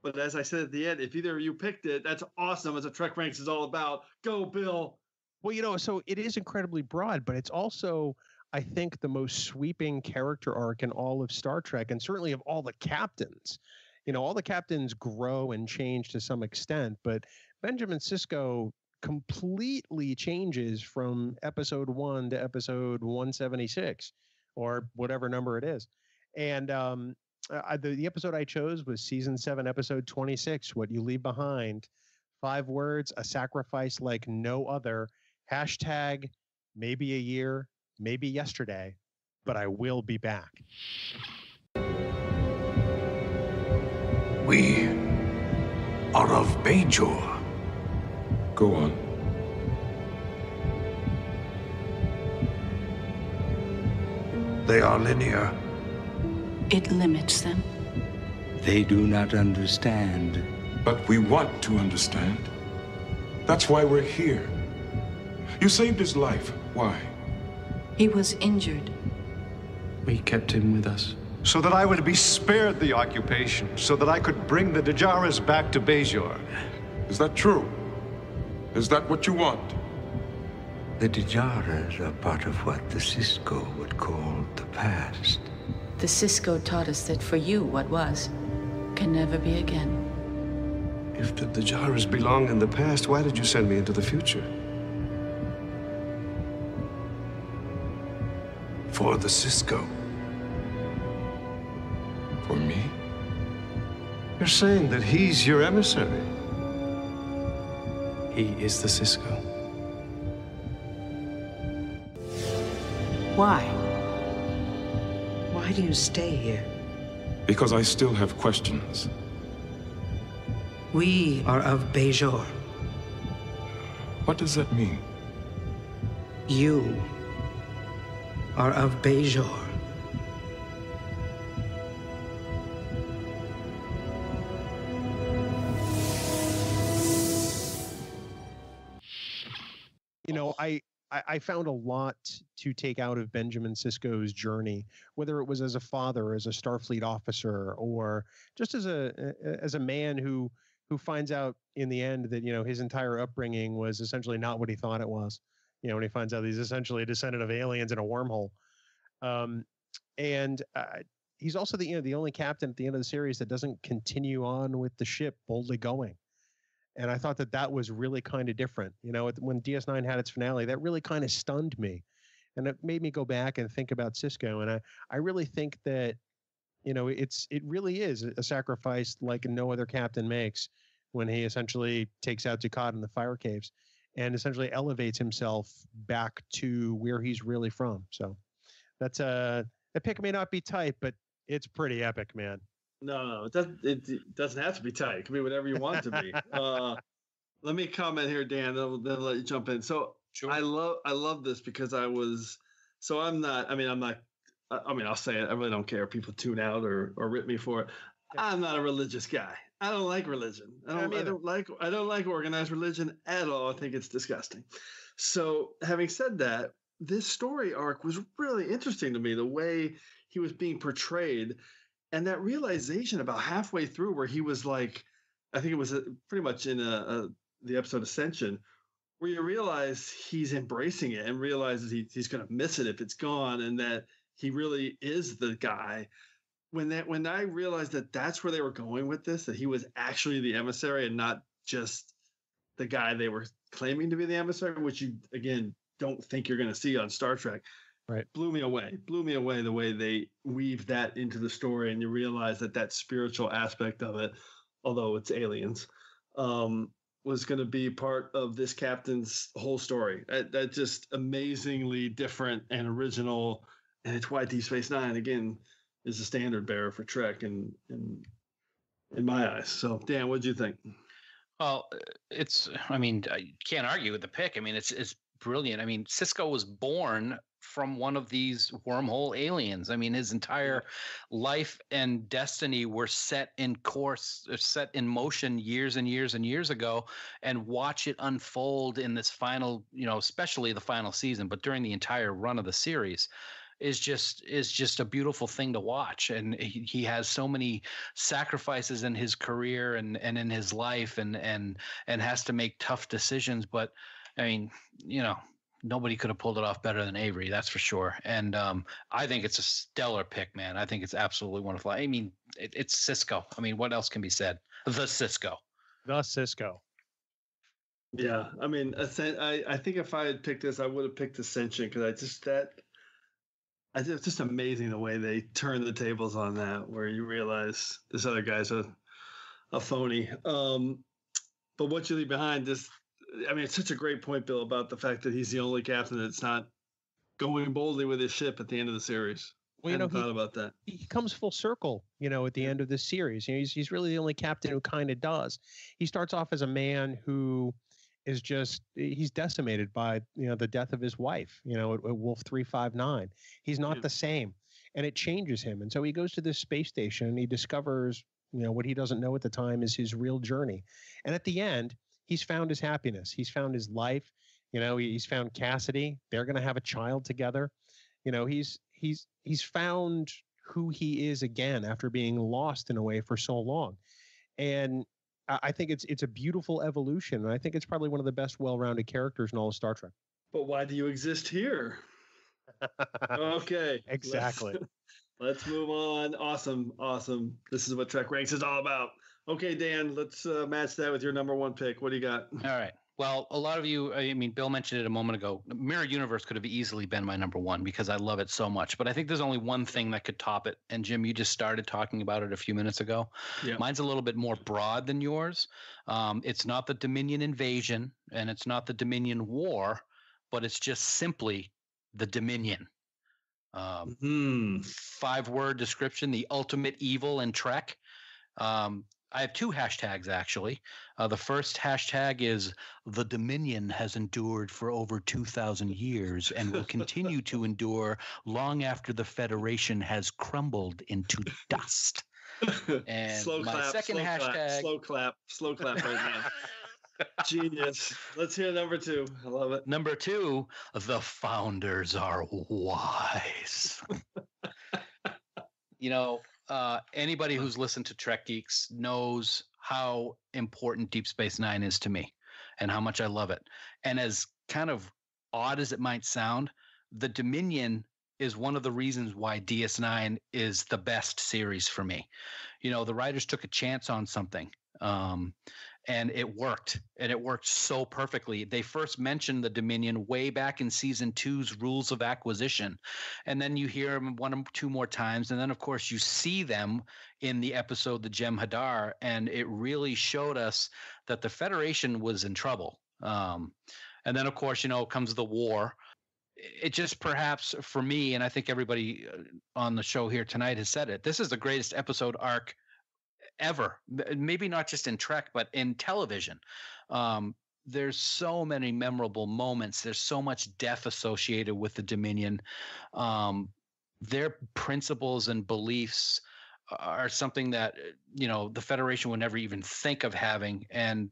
But as I said at the end, if either of you picked it, that's awesome. As a TrekRanks is all about. Go, Bill. Well, you know, so it is incredibly broad, but it's also, I think, the most sweeping character arc in all of Star Trek, and certainly of all the captains. You know, all the captains grow and change to some extent, but Benjamin Sisko completely changes from episode 1 to episode 176, or whatever number it is. And the episode I chose was season 7, episode 26, What You Leave Behind. 5 words, a sacrifice like no other. Hashtag, maybe a year, maybe yesterday, but I will be back. We are of Bajor. Go on. They are linear. It limits them. They do not understand. But we want to understand. That's why we're here. You saved his life. Why? He was injured. We kept him with us. So that I would be spared the occupation, so that I could bring the Dajaras back to Bajor. Is that true? Is that what you want? The Dajaras are part of what the Sisko would call the past. The Sisko taught us that for you, what was can never be again. If the Dajaras belong in the past, why did you send me into the future? For the Sisko. For me? You're saying that he's your emissary. He is the Sisko. Why? Why do you stay here? Because I still have questions. We are of Bajor. What does that mean? You are of Bajor. You know, I found a lot to take out of Benjamin Sisko's journey, whether it was as a father, as a Starfleet officer, or just as a man who finds out in the end that, you know, his entire upbringing was essentially not what he thought it was. You know, when he finds out he's essentially a descendant of aliens in a wormhole. And he's also the only captain at the end of the series that doesn't continue on with the ship boldly going. And I thought that was really kind of different. You know, when DS9 had its finale, that really kind of stunned me. And it made me go back and think about Sisko. And I really think that, you know, it really is a sacrifice like no other captain makes when he essentially takes out Dukat in the fire caves and essentially elevates himself back to where he's really from. So that's that pick may not be tight, but it's pretty epic, man. No, it doesn't have to be tight. It can be whatever you want it to be. Let me comment here, Dan. Then let you jump in. So sure. I love this because I'll say it. I really don't care if people tune out or rip me for it. I'm not a religious guy. I don't like religion. I don't like organized religion at all. I think it's disgusting. So having said that, this story arc was really interesting to me, the way he was being portrayed. And that realization about halfway through where he was like, I think it was pretty much in the episode Ascension, where you realize he's embracing it and realizes he's going to miss it if it's gone, and that he really is the guy. when I realized that that's where they were going with this, that he was actually the emissary and not just the guy they were claiming to be the emissary, which you again don't think you're going to see on Star Trek. Right. Blew me away the way they weave that into the story, and you realize that spiritual aspect of it, although it's aliens, was going to be part of this captain's whole story. That just amazingly different and original, and it's why Deep Space Nine again is a standard bearer for Trek in my eyes. So, Dan, what did you think? Well, I can't argue with the pick. I mean, it's brilliant. I mean, Sisko was born from one of these wormhole aliens. I mean, his entire life and destiny were set in motion years and years and years ago, and watch it unfold in this final, especially the final season, but during the entire run of the series is just a beautiful thing to watch. And he has so many sacrifices in his career and in his life and has to make tough decisions. But I mean, nobody could have pulled it off better than Avery, that's for sure. And I think it's a stellar pick, man. I think it's absolutely wonderful. I mean, it's Sisko. I mean, what else can be said? The Sisko. Yeah, I mean, I think if I had picked this, I would have picked Ascension, because it's just amazing the way they turn the tables on that, where you realize this other guy's a phony. But what you leave behind, it's such a great point, Bill, about the fact that he's the only captain that's not going boldly with his ship at the end of the series. Well, I hadn't thought about that. He comes full circle, at the end of this series. He's really the only captain who kind of does. He starts off as a man who is he's decimated by, the death of his wife, at Wolf 359. He's not the same, and it changes him. And so he goes to this space station and he discovers, what he doesn't know at the time is his real journey. And at the end, he's found his happiness. He's found his life. He's found Cassidy. They're going to have a child together. He's found who he is again after being lost in a way for so long. And I think it's a beautiful evolution. And I think it's probably one of the best well-rounded characters in all of Star Trek. But why do you exist here? Okay. Exactly. Let's move on. Awesome. This is what TrekRanks is all about. Okay, Dan, let's match that with your number one pick. What do you got? All right. Well, a lot of you, Bill mentioned it a moment ago. Mirror Universe could have easily been my number one because I love it so much. But I think there's only one thing that could top it. And Jim, you just started talking about it a few minutes ago. Yeah. Mine's a little bit more broad than yours. It's not the Dominion invasion and it's not the Dominion war, but it's just simply the Dominion. 5-word description, the ultimate evil in Trek. I have 2 hashtags, actually. The first hashtag is "The Dominion has endured for over 2,000 years and will continue to endure long after the Federation has crumbled into dust." And second hashtag... Slow clap right now. Genius. Let's hear number 2. I love it. Number 2, "The founders are wise." Anybody who's listened to TrekGeeks knows how important Deep Space Nine is to me and how much I love it. And as kind of odd as it might sound, the Dominion is one of the reasons why DS9 is the best series for me. The writers took a chance on something. And it worked, and it worked so perfectly. They first mentioned the Dominion way back in season 2's Rules of Acquisition. And then you hear them 1 or 2 more times. And then, of course, you see them in the episode, The Jem'Hadar. And it really showed us that the Federation was in trouble. And then, of course, comes the war. It just perhaps for me, and I think everybody on the show here tonight has said it, this is the greatest episode arc ever. Maybe not just in Trek, but in television. There's so many memorable moments. There's so much death associated with the Dominion. Their principles and beliefs are something that, the Federation would never even think of having. And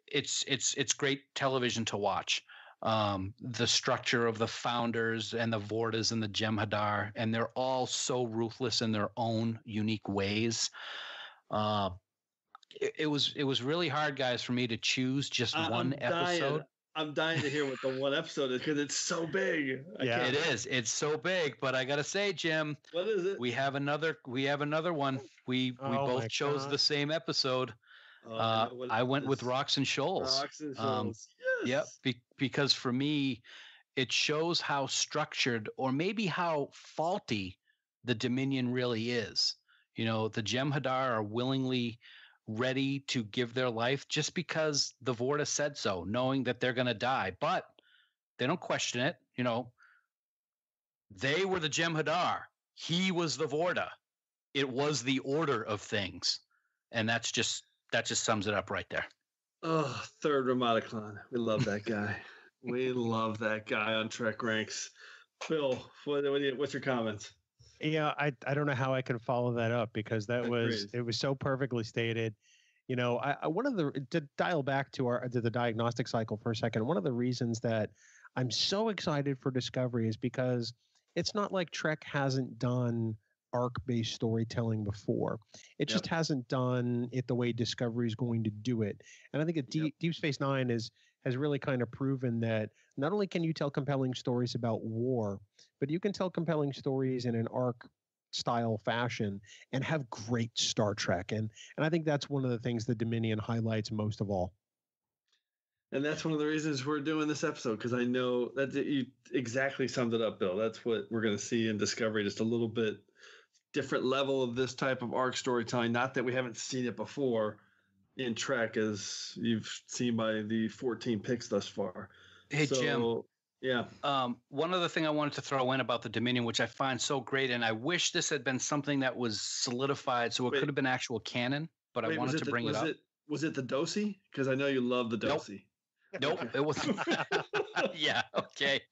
it's great television to watch. The structure of the founders and the Vortas and the Jem'Hadar, and they're all so ruthless in their own unique ways. It was really hard, guys, for me to choose just one episode. I'm dying to hear what the one episode is because it's so big. It is. It's so big, but I gotta say, Jim, what is it? We have another one. We both chose the same episode. I went with Rocks and Shoals. Rocks and Shoals. Yes. Yep. Because for me, it shows how structured or maybe how faulty the Dominion really is. The Jem'Hadar are willingly ready to give their life just because the Vorta said so, knowing that they're going to die, but they don't question it. They were the Jem'Hadar. He was the Vorta. It was the order of things. And that just sums it up right there. Oh, third Ramadaclan. We love that guy. We love that guy on Trek Ranks. Bill, what's your comments? Yeah, I don't know how I can follow that up because it was so perfectly stated. To dial back to the diagnostic cycle for a second, one of the reasons that I'm so excited for Discovery is because it's not like Trek hasn't done arc-based storytelling before. It just hasn't done it the way Discovery is going to do it. And I think that Deep Space Nine has really kind of proven that not only can you tell compelling stories about war, but you can tell compelling stories in an arc style fashion and have great Star Trek. And I think that's one of the things the Dominion highlights most of all. And that's one of the reasons we're doing this episode, because I know that you exactly summed it up, Bill. That's what we're going to see in Discovery, just a little bit different level of this type of arc storytelling. Not that we haven't seen it before in Trek, as you've seen by the 14 picks thus far. Hey, Jim. Yeah. One other thing I wanted to throw in about the Dominion, which I find so great, and I wish this had been something that was solidified, so it could have been actual canon, but I wanted to bring it up. Was it the Dosi? Because I know you love the Dosi. Nope, it wasn't. Yeah, okay.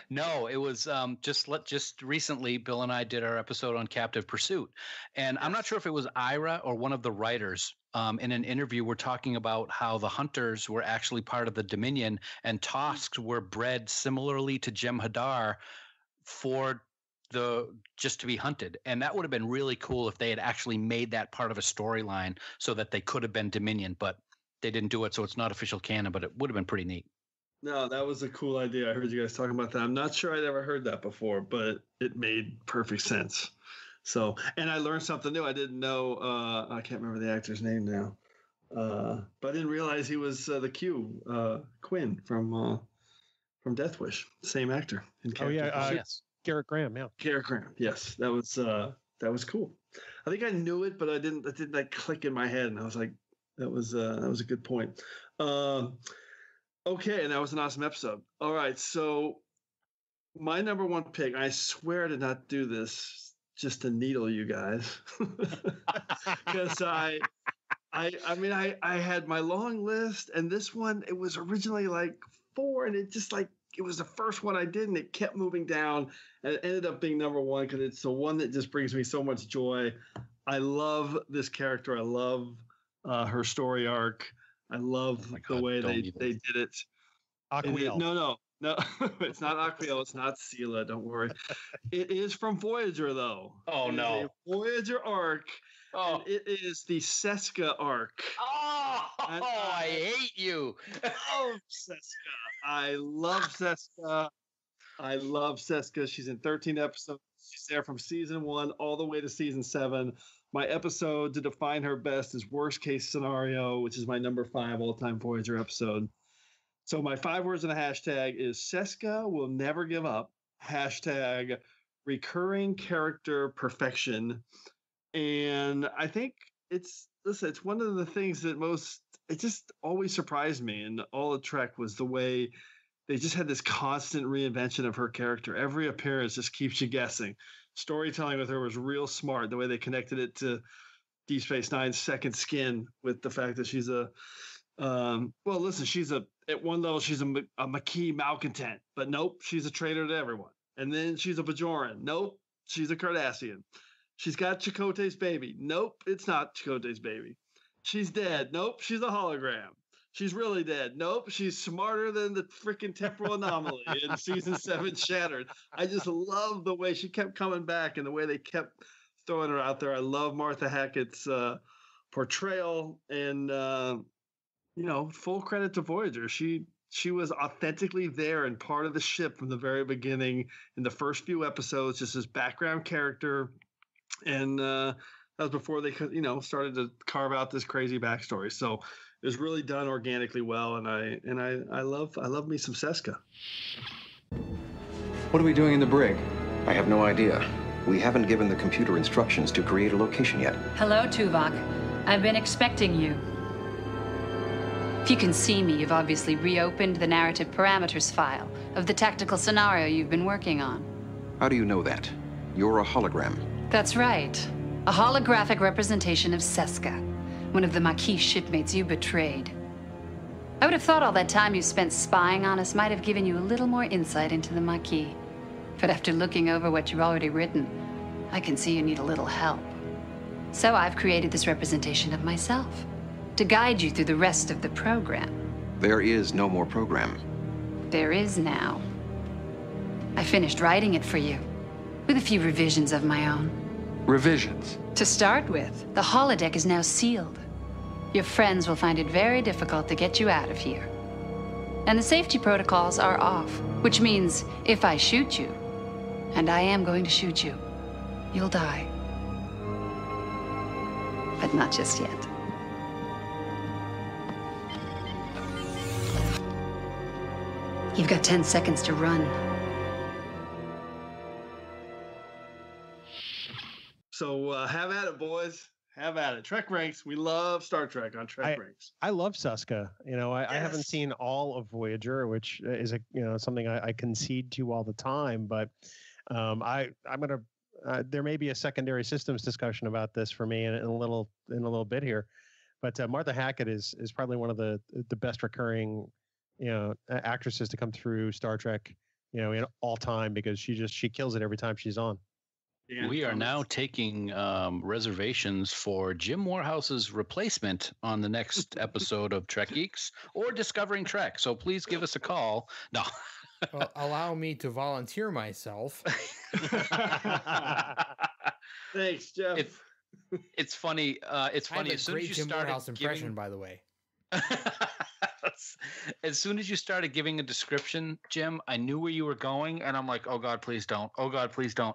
No, it was just recently, Bill and I did our episode on Captive Pursuit. And I'm not sure if it was Ira or one of the writers in an interview were talking about how the Hunters were actually part of the Dominion and Tosks were bred similarly to Jem'Hadar for just to be hunted. And that would have been really cool if they had actually made that part of a storyline so that they could have been Dominion, but they didn't do it, so it's not official canon, but it would have been pretty neat. No, that was a cool idea. I heard you guys talking about that. I'm not sure I'd ever heard that before, but it made perfect sense. So, and I learned something new. I didn't know, I can't remember the actor's name now, but I didn't realize he was the Q, Quinn from Death Wish, same actor. Yes. Garrett Graham, yeah. Garrett Graham, yes. That was cool. I think I knew it, but it didn't like click in my head, and I was like, that was a good point. Okay, and that was an awesome episode. All right, so my number one pick, I swear to not do this just to needle you guys, because I had my long list, and this one, it was originally like 4, and it just like, it was the first one I did, and it kept moving down, and it ended up being number 1 because it's the one that just brings me so much joy. I love this character. I love her story arc. I love the way they did it. Aquiel. No. It's not Aquiel. It's not Sela. Don't worry. It is from Voyager, though. Oh, no. Voyager arc. Oh. And it is the Seska arc. Oh, I hate you. I love Seska. She's in 13 episodes. She's there from season 1 all the way to season 7. My episode to define her best is Worst Case Scenario, which is my number 5 all-time Voyager episode. So my 5 words in a hashtag is Seska will never give up. Hashtag recurring character perfection. And I think it's one of the things that it just always surprised me in all of Trek was the way they just had this constant reinvention of her character. Every appearance just keeps you guessing. Storytelling with her was real smart. The way they connected it to Deep Space Nine's second skin with the fact that she's at one level she's a Maquis malcontent, but nope, she's a traitor to everyone. And then she's a Bajoran. Nope, she's a Cardassian. She's got Chakotay's baby. Nope, it's not Chakotay's baby. She's dead. Nope, she's a hologram. She's really dead. Nope, she's smarter than the freaking temporal anomaly in season 7 Shattered. I just love the way she kept coming back and the way they kept throwing her out there. I love Martha Hackett's portrayal, and full credit to Voyager. She She was authentically there and part of the ship from the very beginning in the first few episodes, just as background character. And that was before they could, started to carve out this crazy backstory. So it was really done organically well. And I love me some Seska. What are we doing in the brig? I have no idea. We haven't given the computer instructions to create a location yet. Hello, Tuvok. I've been expecting you. If you can see me, you've obviously reopened the narrative parameters file of the tactical scenario you've been working on. How do you know that? You're a hologram. That's right. A holographic representation of Seska, one of the Maquis shipmates you betrayed. I would have thought all that time you spent spying on us might have given you a little more insight into the Maquis. But after looking over what you've already written, I can see you need a little help. So I've created this representation of myself to guide you through the rest of the program. There is no more program. There is now. I finished writing it for you, with a few revisions of my own. Revisions? To start with, the holodeck is now sealed. Your friends will find it very difficult to get you out of here. And the safety protocols are off, which means if I shoot you, and I am going to shoot you, you'll die. But not just yet. You've got 10 seconds to run. So have at it, boys. Have at it. Trek Ranks. We love Star Trek on Trek Ranks. I love Seska. I haven't seen all of Voyager, which is something I concede to all the time. But I'm gonna. There may be a secondary systems discussion about this for me in a little bit here. But Martha Hackett is probably one of the best recurring actresses to come through Star Trek in all time, because she kills it every time she's on. We are now taking reservations for Jim Moorhouse's replacement on the next episode of TrekGeeks or Discovering Trek. So please give us a call. No. Well, allow me to volunteer myself. Thanks, Jeff. It's funny. It's funny. As soon as you Jim Moorhouse impression, by the way. As soon as you started giving a description, Jim, I knew where you were going, and I'm like, oh God, please don't. Oh God, please don't.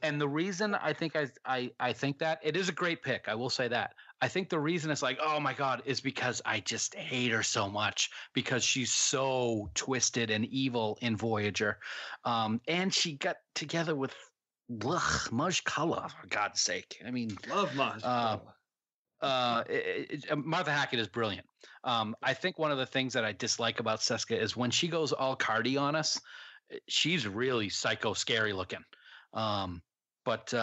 And the reason I think I think that it is a great pick, I will say that. I think the reason it's like, oh my God, is because I just hate her so much, because she's so twisted and evil in Voyager. And she got together with Maj Kala, for God's sake. I mean, love Maj Kala. Martha Hackett is brilliant. I think one of the things that I dislike about Seska is when she goes all Cardi on us, she's really psycho scary looking. But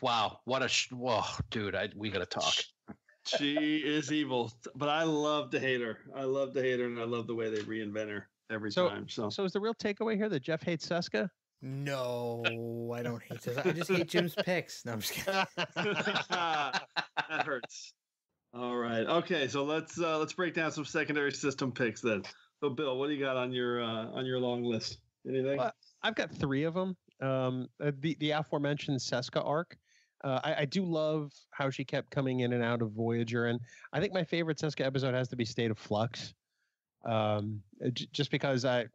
wow, what whoa, dude, we got to talk. She is evil, but I love to hate her. I love to hate her, and I love the way they reinvent her every time. So is the real takeaway here that Jeff hates Seska? No, I don't hate this. I just hate Jim's picks. No, I'm just kidding. That hurts. All right. Okay, so let's break down some secondary system picks then. So, Bill, what do you got on your long list? Anything? I've got 3 of them. The aforementioned Seska arc. I do love how she kept coming in and out of Voyager, and I think my favorite Seska episode has to be State of Flux. Just because I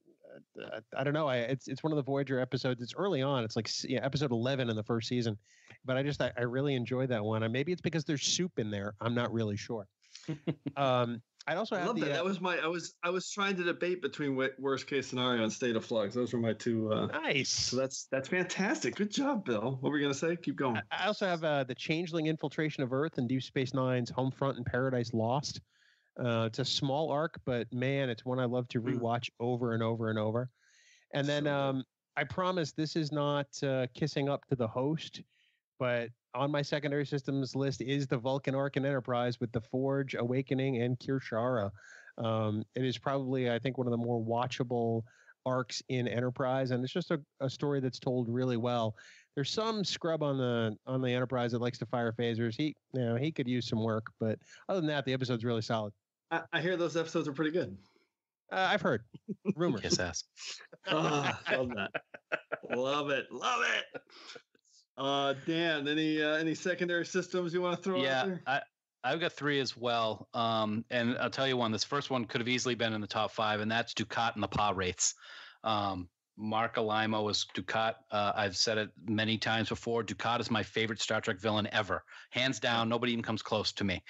don't know, it's one of the Voyager episodes. It's early on. It's like episode 11 in the first season, but I really enjoyed that one. And maybe it's because there's soup in there. I'm not really sure. I'd also have that. That was I was trying to debate between Worst Case Scenario and State of Flux. Those were my 2. Nice. So that's fantastic. Good job, Bill. What were you gonna say? Keep going. I also have the Changeling infiltration of Earth and Deep Space Nine's Homefront and Paradise Lost. It's a small arc, but man, it's one I love to rewatch over and over and over. And then I promise this is not kissing up to the host, but on my secondary systems list is the Vulcan arc in Enterprise with the Forge, Awakening, and Kirshara. It is probably, I think, one of the more watchable arcs in Enterprise, and it's just a story that's told really well. There's some scrub on the Enterprise that likes to fire phasers. He could use some work, but other than that, the episode's really solid. I hear those episodes are pretty good. I've heard rumors. Kiss ass. Love that. Love it. Dan, any secondary systems you want to throw out there? I've got 3 as well. And I'll tell you one. This first one could have easily been in the top 5, and that's Dukat and the Pa Wraiths. Mark Alimo was Dukat. I've said it many times before. Dukat is my favorite Star Trek villain ever. Hands down, nobody even comes close to me.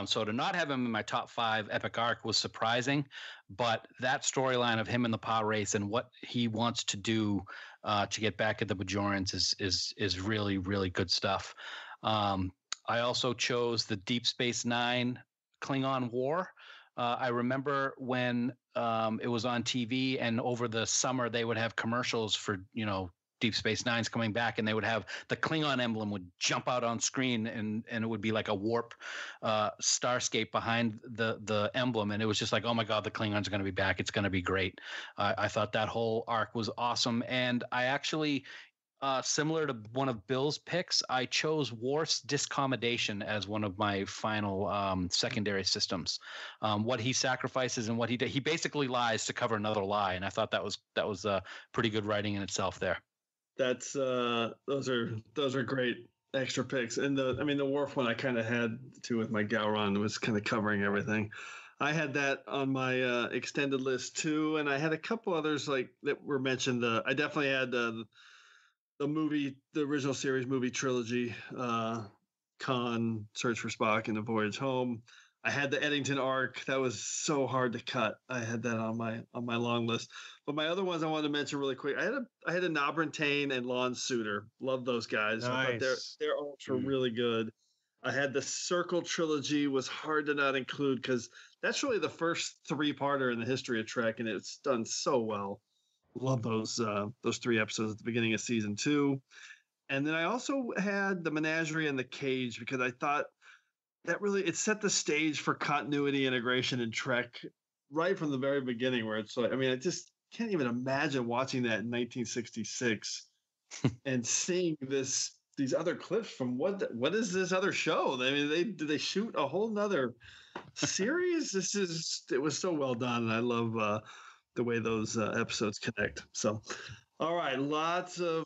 So to not have him in my top 5 epic arc was surprising. But that storyline of him and the Pa Wraiths and what he wants to do to get back at the Bajorans is really, really good stuff. I also chose the Deep Space Nine Klingon War. I remember when it was on TV, and over the summer they would have commercials for, Deep Space Nine's coming back, and they would have the Klingon emblem would jump out on screen, and it would be like a warp starscape behind the emblem, and it was just like, oh my God, the Klingons are going to be back. It's going to be great. I thought that whole arc was awesome, and I actually. Similar to one of Bill's picks, I chose Worf's discommodation as one of my final secondary systems. What he sacrifices and what he did, he basically lies to cover another lie, and I thought that was pretty good writing in itself there. That's those are great extra picks, and the Worf one I kind of had too with my Gowron was kind of covering everything. I had that on my extended list too, and I had a couple others like that were mentioned. I definitely had. The original series movie trilogy, Khan, Search for Spock, and The Voyage Home. I had the Eddington arc. That was so hard to cut. I had that on my long list. But my other ones I wanted to mention really quick. I had a Nabrantain and Lon Suter. Love those guys. Nice. Their arcs were really good. I had the Circle trilogy. Was hard to not include because that's really the first 3-parter in the history of Trek, and it's done so well. Love those 3 episodes at the beginning of season 2. And then I also had the Menagerie and the Cage because I thought that really it set the stage for continuity integration in Trek right from the very beginning, where it's like, I just can't even imagine watching that in 1966 and seeing these other clips from what is this other show? Did they shoot a whole nother series? It was so well done, and I love the way those episodes connect. So, all right, lots of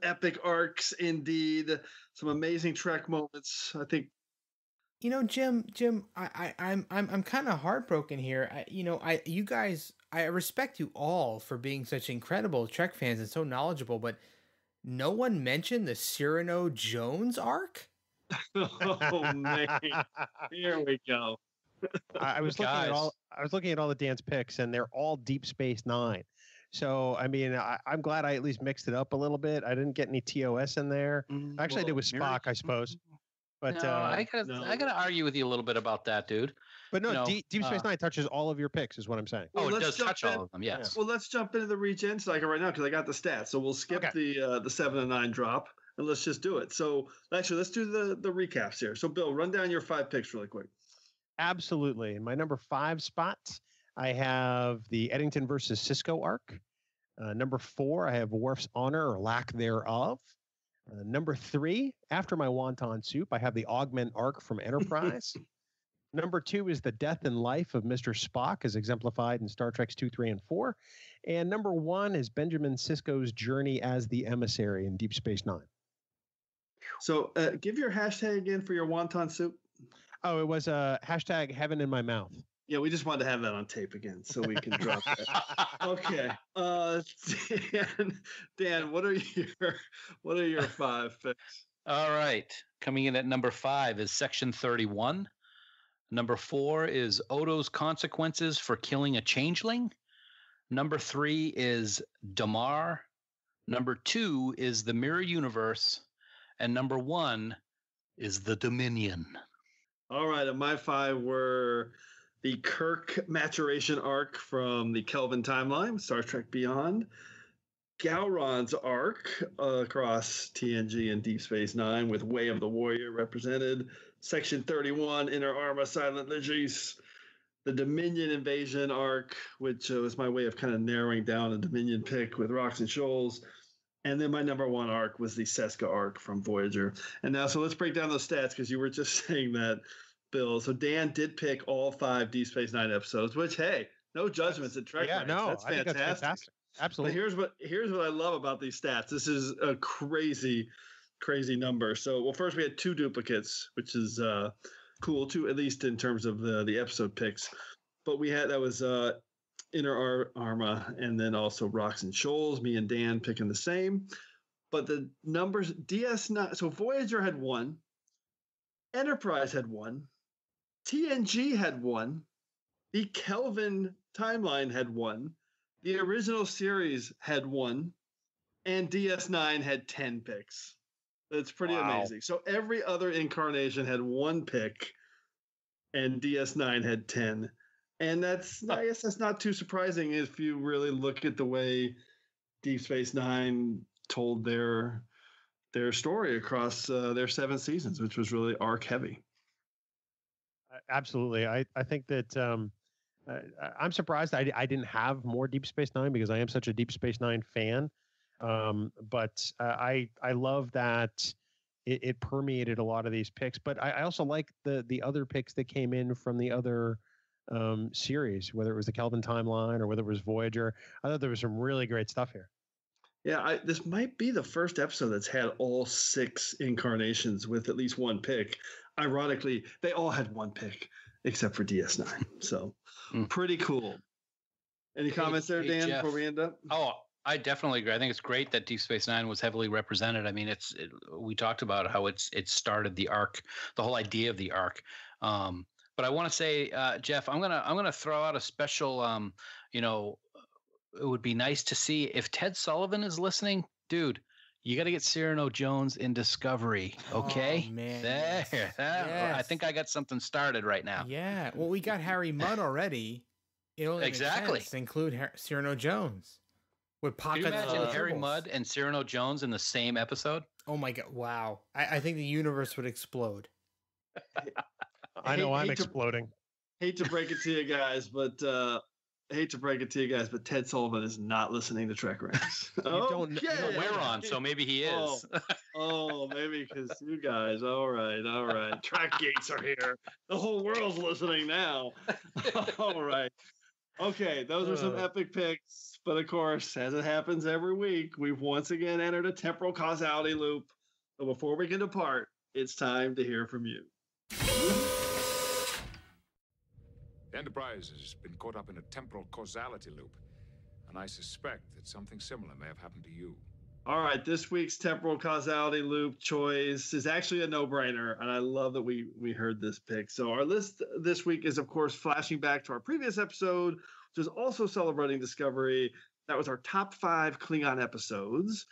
epic arcs indeed. Some amazing Trek moments. I think. Jim, I'm kind of heartbroken here. You guys, I respect you all for being such incredible Trek fans and so knowledgeable, but no one mentioned the Cyrano Jones arc. Oh man, here we go. I was looking at all the Dan's picks, and they're all Deep Space Nine. So I'm glad I at least mixed it up a little bit. I didn't get any TOS in there. Actually, I did with Spock, I suppose. But no, I gotta argue with you a little bit about that, dude. But no, Deep Space Nine touches all of your picks, is what I'm saying. It does touch all of them. Yes. Well, let's jump into the Regen Cycle right now because I got the stats. So we'll skip the 7 and 9 drop, and let's just do it. So actually, let's do the recaps here. So Bill, run down your 5 picks really quick. Absolutely. In my number 5 spots, I have the Eddington versus Sisko arc. Number 4, I have Worf's honor or lack thereof. Number 3, after my wonton soup, I have the Augment arc from Enterprise. Number 2 is the death and life of Mr. Spock, as exemplified in Star Treks 2, 3, and 4. And number 1 is Benjamin Sisko's journey as the emissary in Deep Space Nine. So give your hashtag again for your wonton soup. Oh, it was hashtag heaven in my mouth. Yeah, we just wanted to have that on tape again so we can drop that. Okay. Dan, what are your 5 picks? All right. Coming in at number 5 is Section 31. Number 4 is Odo's consequences for killing a changeling. Number 3 is Damar. Number 2 is the Mirror Universe. And number 1 is the Dominion. All right, and my 5 were the Kirk maturation arc from the Kelvin timeline, Star Trek Beyond, Gowron's arc across TNG and Deep Space Nine with Way of the Warrior represented, Section 31, Inner Arma, Silent Legis, the Dominion invasion arc, which was my way of kind of narrowing down a Dominion pick with Rocks and Shoals. And then my number 1 arc was the Seska arc from Voyager. And now, so let's break down those stats because you were just saying that, Bill. So Dan did pick all 5 Deep Space Nine episodes, which, hey, no judgments at Trek. Yeah, no, that's I think that's fantastic. Absolutely. But here's what I love about these stats. This is a crazy crazy number. So, well, first we had 2 duplicates, which is cool too, at least in terms of the episode picks. But that was Inner Arma, and then also Rocks and Shoals. Me and Dan picking the same. But the numbers DS9. So Voyager had 1, Enterprise had 1, TNG had 1, the Kelvin timeline had 1, the original series had 1, and DS9 had 10 picks. That's pretty amazing. So every other incarnation had 1 pick, and DS9 had 10. And I guess that's not too surprising if you really look at the way Deep Space Nine told their story across their 7 seasons, which was really arc heavy. Absolutely. I think that I'm surprised I didn't have more Deep Space Nine because I am such a Deep Space Nine fan. But I love that it permeated a lot of these picks. But I also like the other picks that came in from the other series, whether it was the Kelvin timeline or whether it was Voyager. I thought there was some really great stuff here. Yeah, this might be the first episode that's had all 6 incarnations with at least 1 pick. Ironically, they all had 1 pick except for DS9. So pretty cool. Any comments there, Dan, Jeff, before we end up? Oh, I definitely agree. I think it's great that Deep Space Nine was heavily represented. I mean, we talked about how it started the arc, the whole idea of the arc. But I want to say, Jeff, I'm gonna throw out a special. It would be nice to see if Ted Sullivan is listening, dude. You got to get Cyrano Jones in Discovery, okay? Oh, man, there. yes. I think I got something started right now. Yeah. Well, we got Harry Mudd already. It only makes sense to include Cyrano Jones with pockets. Can you imagine Harry Mudd and Cyrano Jones in the same episode? Oh my God! Wow. I think the universe would explode. I know I'm exploding. Hate to break it to you guys, but Ted Sullivan is not listening to TrekRanks. We're on, so maybe he is. Maybe because you guys. All right. TrekGeeks are here. The whole world's listening now. All right. Okay, those are some epic picks. But of course, as it happens every week, we've once again entered a temporal causality loop. So before we can depart, it's time to hear from you. The Enterprise has been caught up in a temporal causality loop, and I suspect that something similar may have happened to you. All right, this week's temporal causality loop choice is actually a no-brainer, and I love that we heard this pick. So our list this week is, of course, flashing back to our previous episode, which is also celebrating Discovery. That was our top 5 Klingon episodes.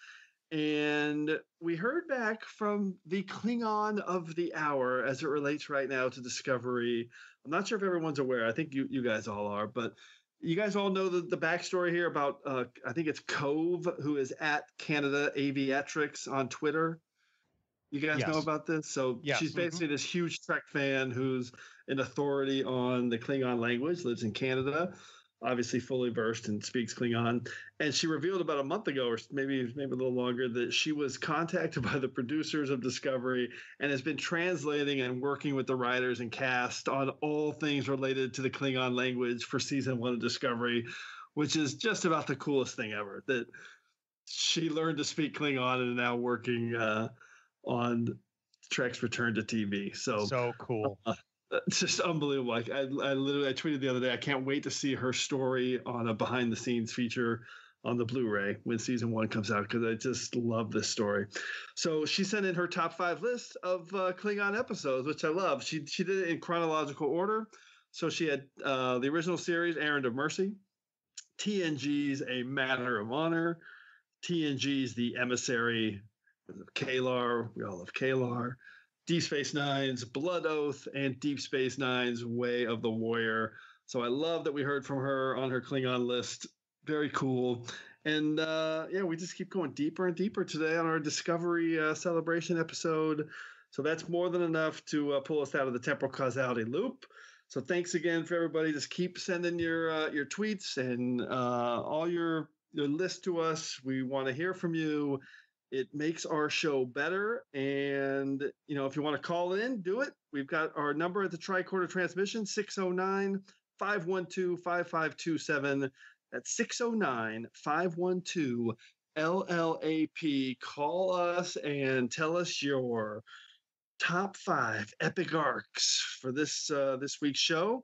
And we heard back from the Klingon of the hour as it relates right now to Discovery. I'm not sure if everyone's aware. I think you guys all are, but you guys all know the backstory here about, I think it's Cove, who is at Canada Aviatrix on Twitter. You guys know about this? So she's basically this huge Trek fan who's an authority on the Klingon language, lives in Canada, obviously fully versed and speaks Klingon. And she revealed about a month ago, or maybe a little longer, that she was contacted by the producers of Discovery and has been translating and working with the writers and cast on all things related to the Klingon language for season 1 of Discovery, which is just about the coolest thing ever, that she learned to speak Klingon and is now working on Trek's return to TV. So cool. It's just unbelievable. I tweeted the other day, I can't wait to see her story on a behind the scenes feature on the Blu-ray when season 1 comes out, because I just love this story. So she sent in her top 5 list of Klingon episodes, which I love. She did it in chronological order. So she had the original series, Errand of Mercy, TNG's A Matter of Honor, TNG's The Emissary of Kalar. We all love Kalar. Deep Space Nine's Blood Oath, and Deep Space Nine's Way of the Warrior. So I love that we heard from her on her Klingon list. Very cool. And we just keep going deeper and deeper today on our Discovery celebration episode. So that's more than enough to pull us out of the temporal causality loop. So thanks again for everybody. Just keep sending your tweets and all your list to us. We want to hear from you. It makes our show better. And, if you want to call in, do it. We've got our number at the tricorder transmission, 609-512-5527. That's 609-512 LLAP. Call us and tell us your top 5 epic arcs for this week's show.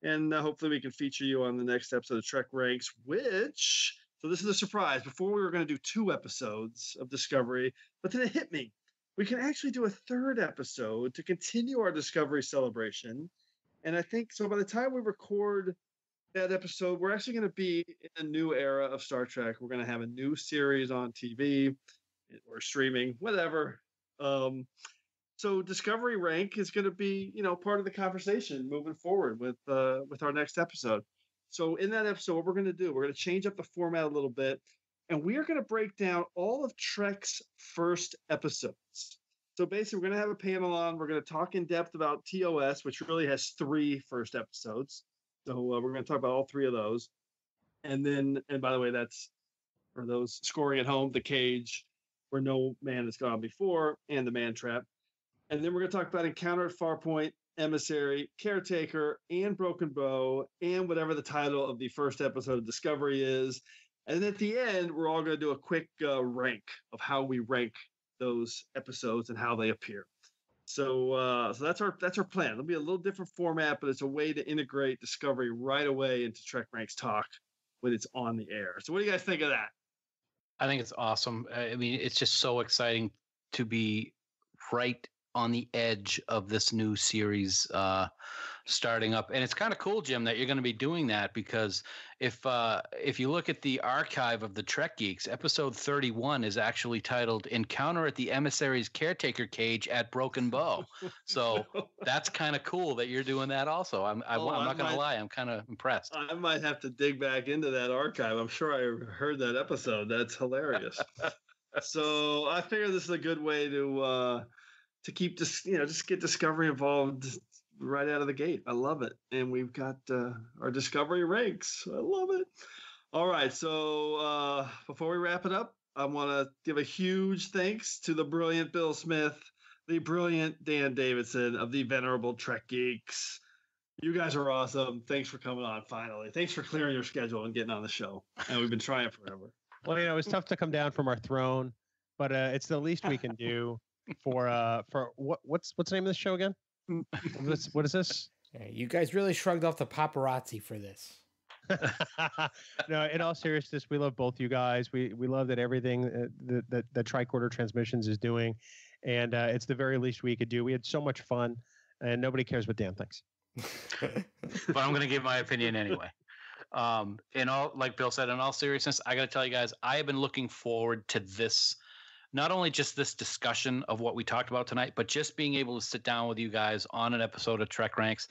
And hopefully we can feature you on the next episode of Trek Ranks, so this is a surprise. Before we were going to do 2 episodes of Discovery, but then it hit me. We can actually do a 3rd episode to continue our Discovery celebration. And I think, so by the time we record that episode, we're actually going to be in a new era of Star Trek. We're going to have a new series on TV or streaming, whatever. So Discovery Rank is going to be, part of the conversation moving forward with our next episode. So in that episode, what we're going to do, we're going to change up the format a little bit, and we are going to break down all of Trek's first episodes. So basically, we're going to have a panel on. We're going to talk in depth about TOS, which really has 3 first episodes. So we're going to talk about all 3 of those. And by the way, that's for those scoring at home, The Cage, Where No Man Has Gone Before, and The Man Trap. And then we're going to talk about Encounter at Farpoint, Emissary, Caretaker, and Broken Bow, and whatever the title of the first episode of Discovery is. And at the end, we're all going to do a quick rank of how we rank those episodes and how they appear. So that's our plan. It'll be a little different format, but it's a way to integrate Discovery right away into Trek Ranks Talk when it's on the air. So what do you guys think of that? I think it's awesome. I mean, it's just so exciting to be right on the edge of this new series starting up. And it's kind of cool, Jim, that you're going to be doing that, because if you look at the archive of the TrekGeeks, episode 31 is actually titled Encounter at the Emissary's Caretaker Cage at Broken Bow. So that's kind of cool that you're doing that also. I'm not going to lie. I'm kind of impressed. I might have to dig back into that archive. I'm sure I heard that episode. That's hilarious. So I figure this is a good way to keep just get Discovery involved right out of the gate. I love it. And we've got our Discovery ranks. I love it. All right. So before we wrap it up, I want to give a huge thanks to the brilliant Bill Smith, the brilliant Dan Davidson of the venerable TrekGeeks. You guys are awesome. Thanks for coming on finally. Thanks for clearing your schedule and getting on the show. And we've been trying forever. Well, it's tough to come down from our throne, but it's the least we can do. For what's the name of the show again? What is this? Yeah, you guys really shrugged off the paparazzi for this. No, in all seriousness, we love both you guys. We love that everything that Tricorder Transmissions is doing, and it's the very least we could do. We had so much fun, and nobody cares what Dan thinks. But I'm going to give my opinion anyway. Like Bill said, in all seriousness, I got to tell you guys, I have been looking forward to this. Not only just this discussion of what we talked about tonight, but just being able to sit down with you guys on an episode of Trek Ranks.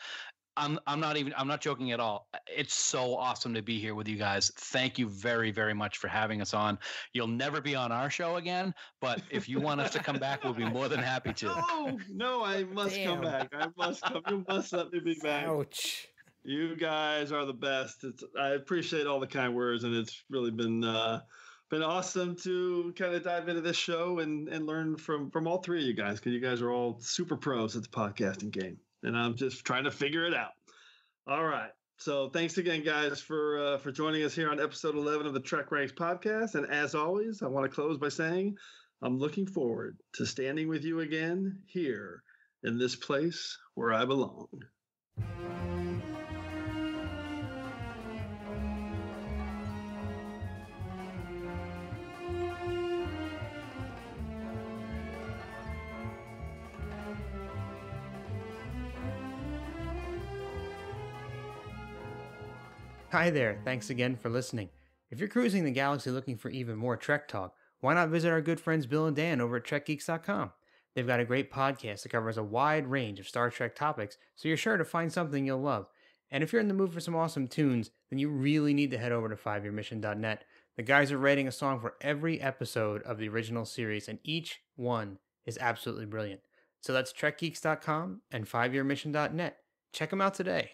I'm not joking at all. It's so awesome to be here with you guys. Thank you very, very much for having us on. You'll never be on our show again, but if you want us to come back, we'll be more than happy to. No, I must come back. I must come. You must let me be back. Ouch. You guys are the best. I appreciate all the kind words, and it's really been awesome to kind of dive into this show and learn from all 3 of you guys, because you guys are all super pros at the podcasting game, and I'm just trying to figure it out. All right. So thanks again, guys, for joining us here on episode 11 of the TrekRanks Podcast. And as always, I want to close by saying I'm looking forward to standing with you again here in this place where I belong. Hi there, thanks again for listening. If you're cruising the galaxy looking for even more Trek talk, why not visit our good friends Bill and Dan over at TrekGeeks.com. They've got a great podcast that covers a wide range of Star Trek topics, so you're sure to find something you'll love. And if you're in the mood for some awesome tunes, then you really need to head over to 5yearmission.net. The guys are writing a song for every episode of the original series, and each one is absolutely brilliant. So that's TrekGeeks.com and 5yearmission.net. Check them out today.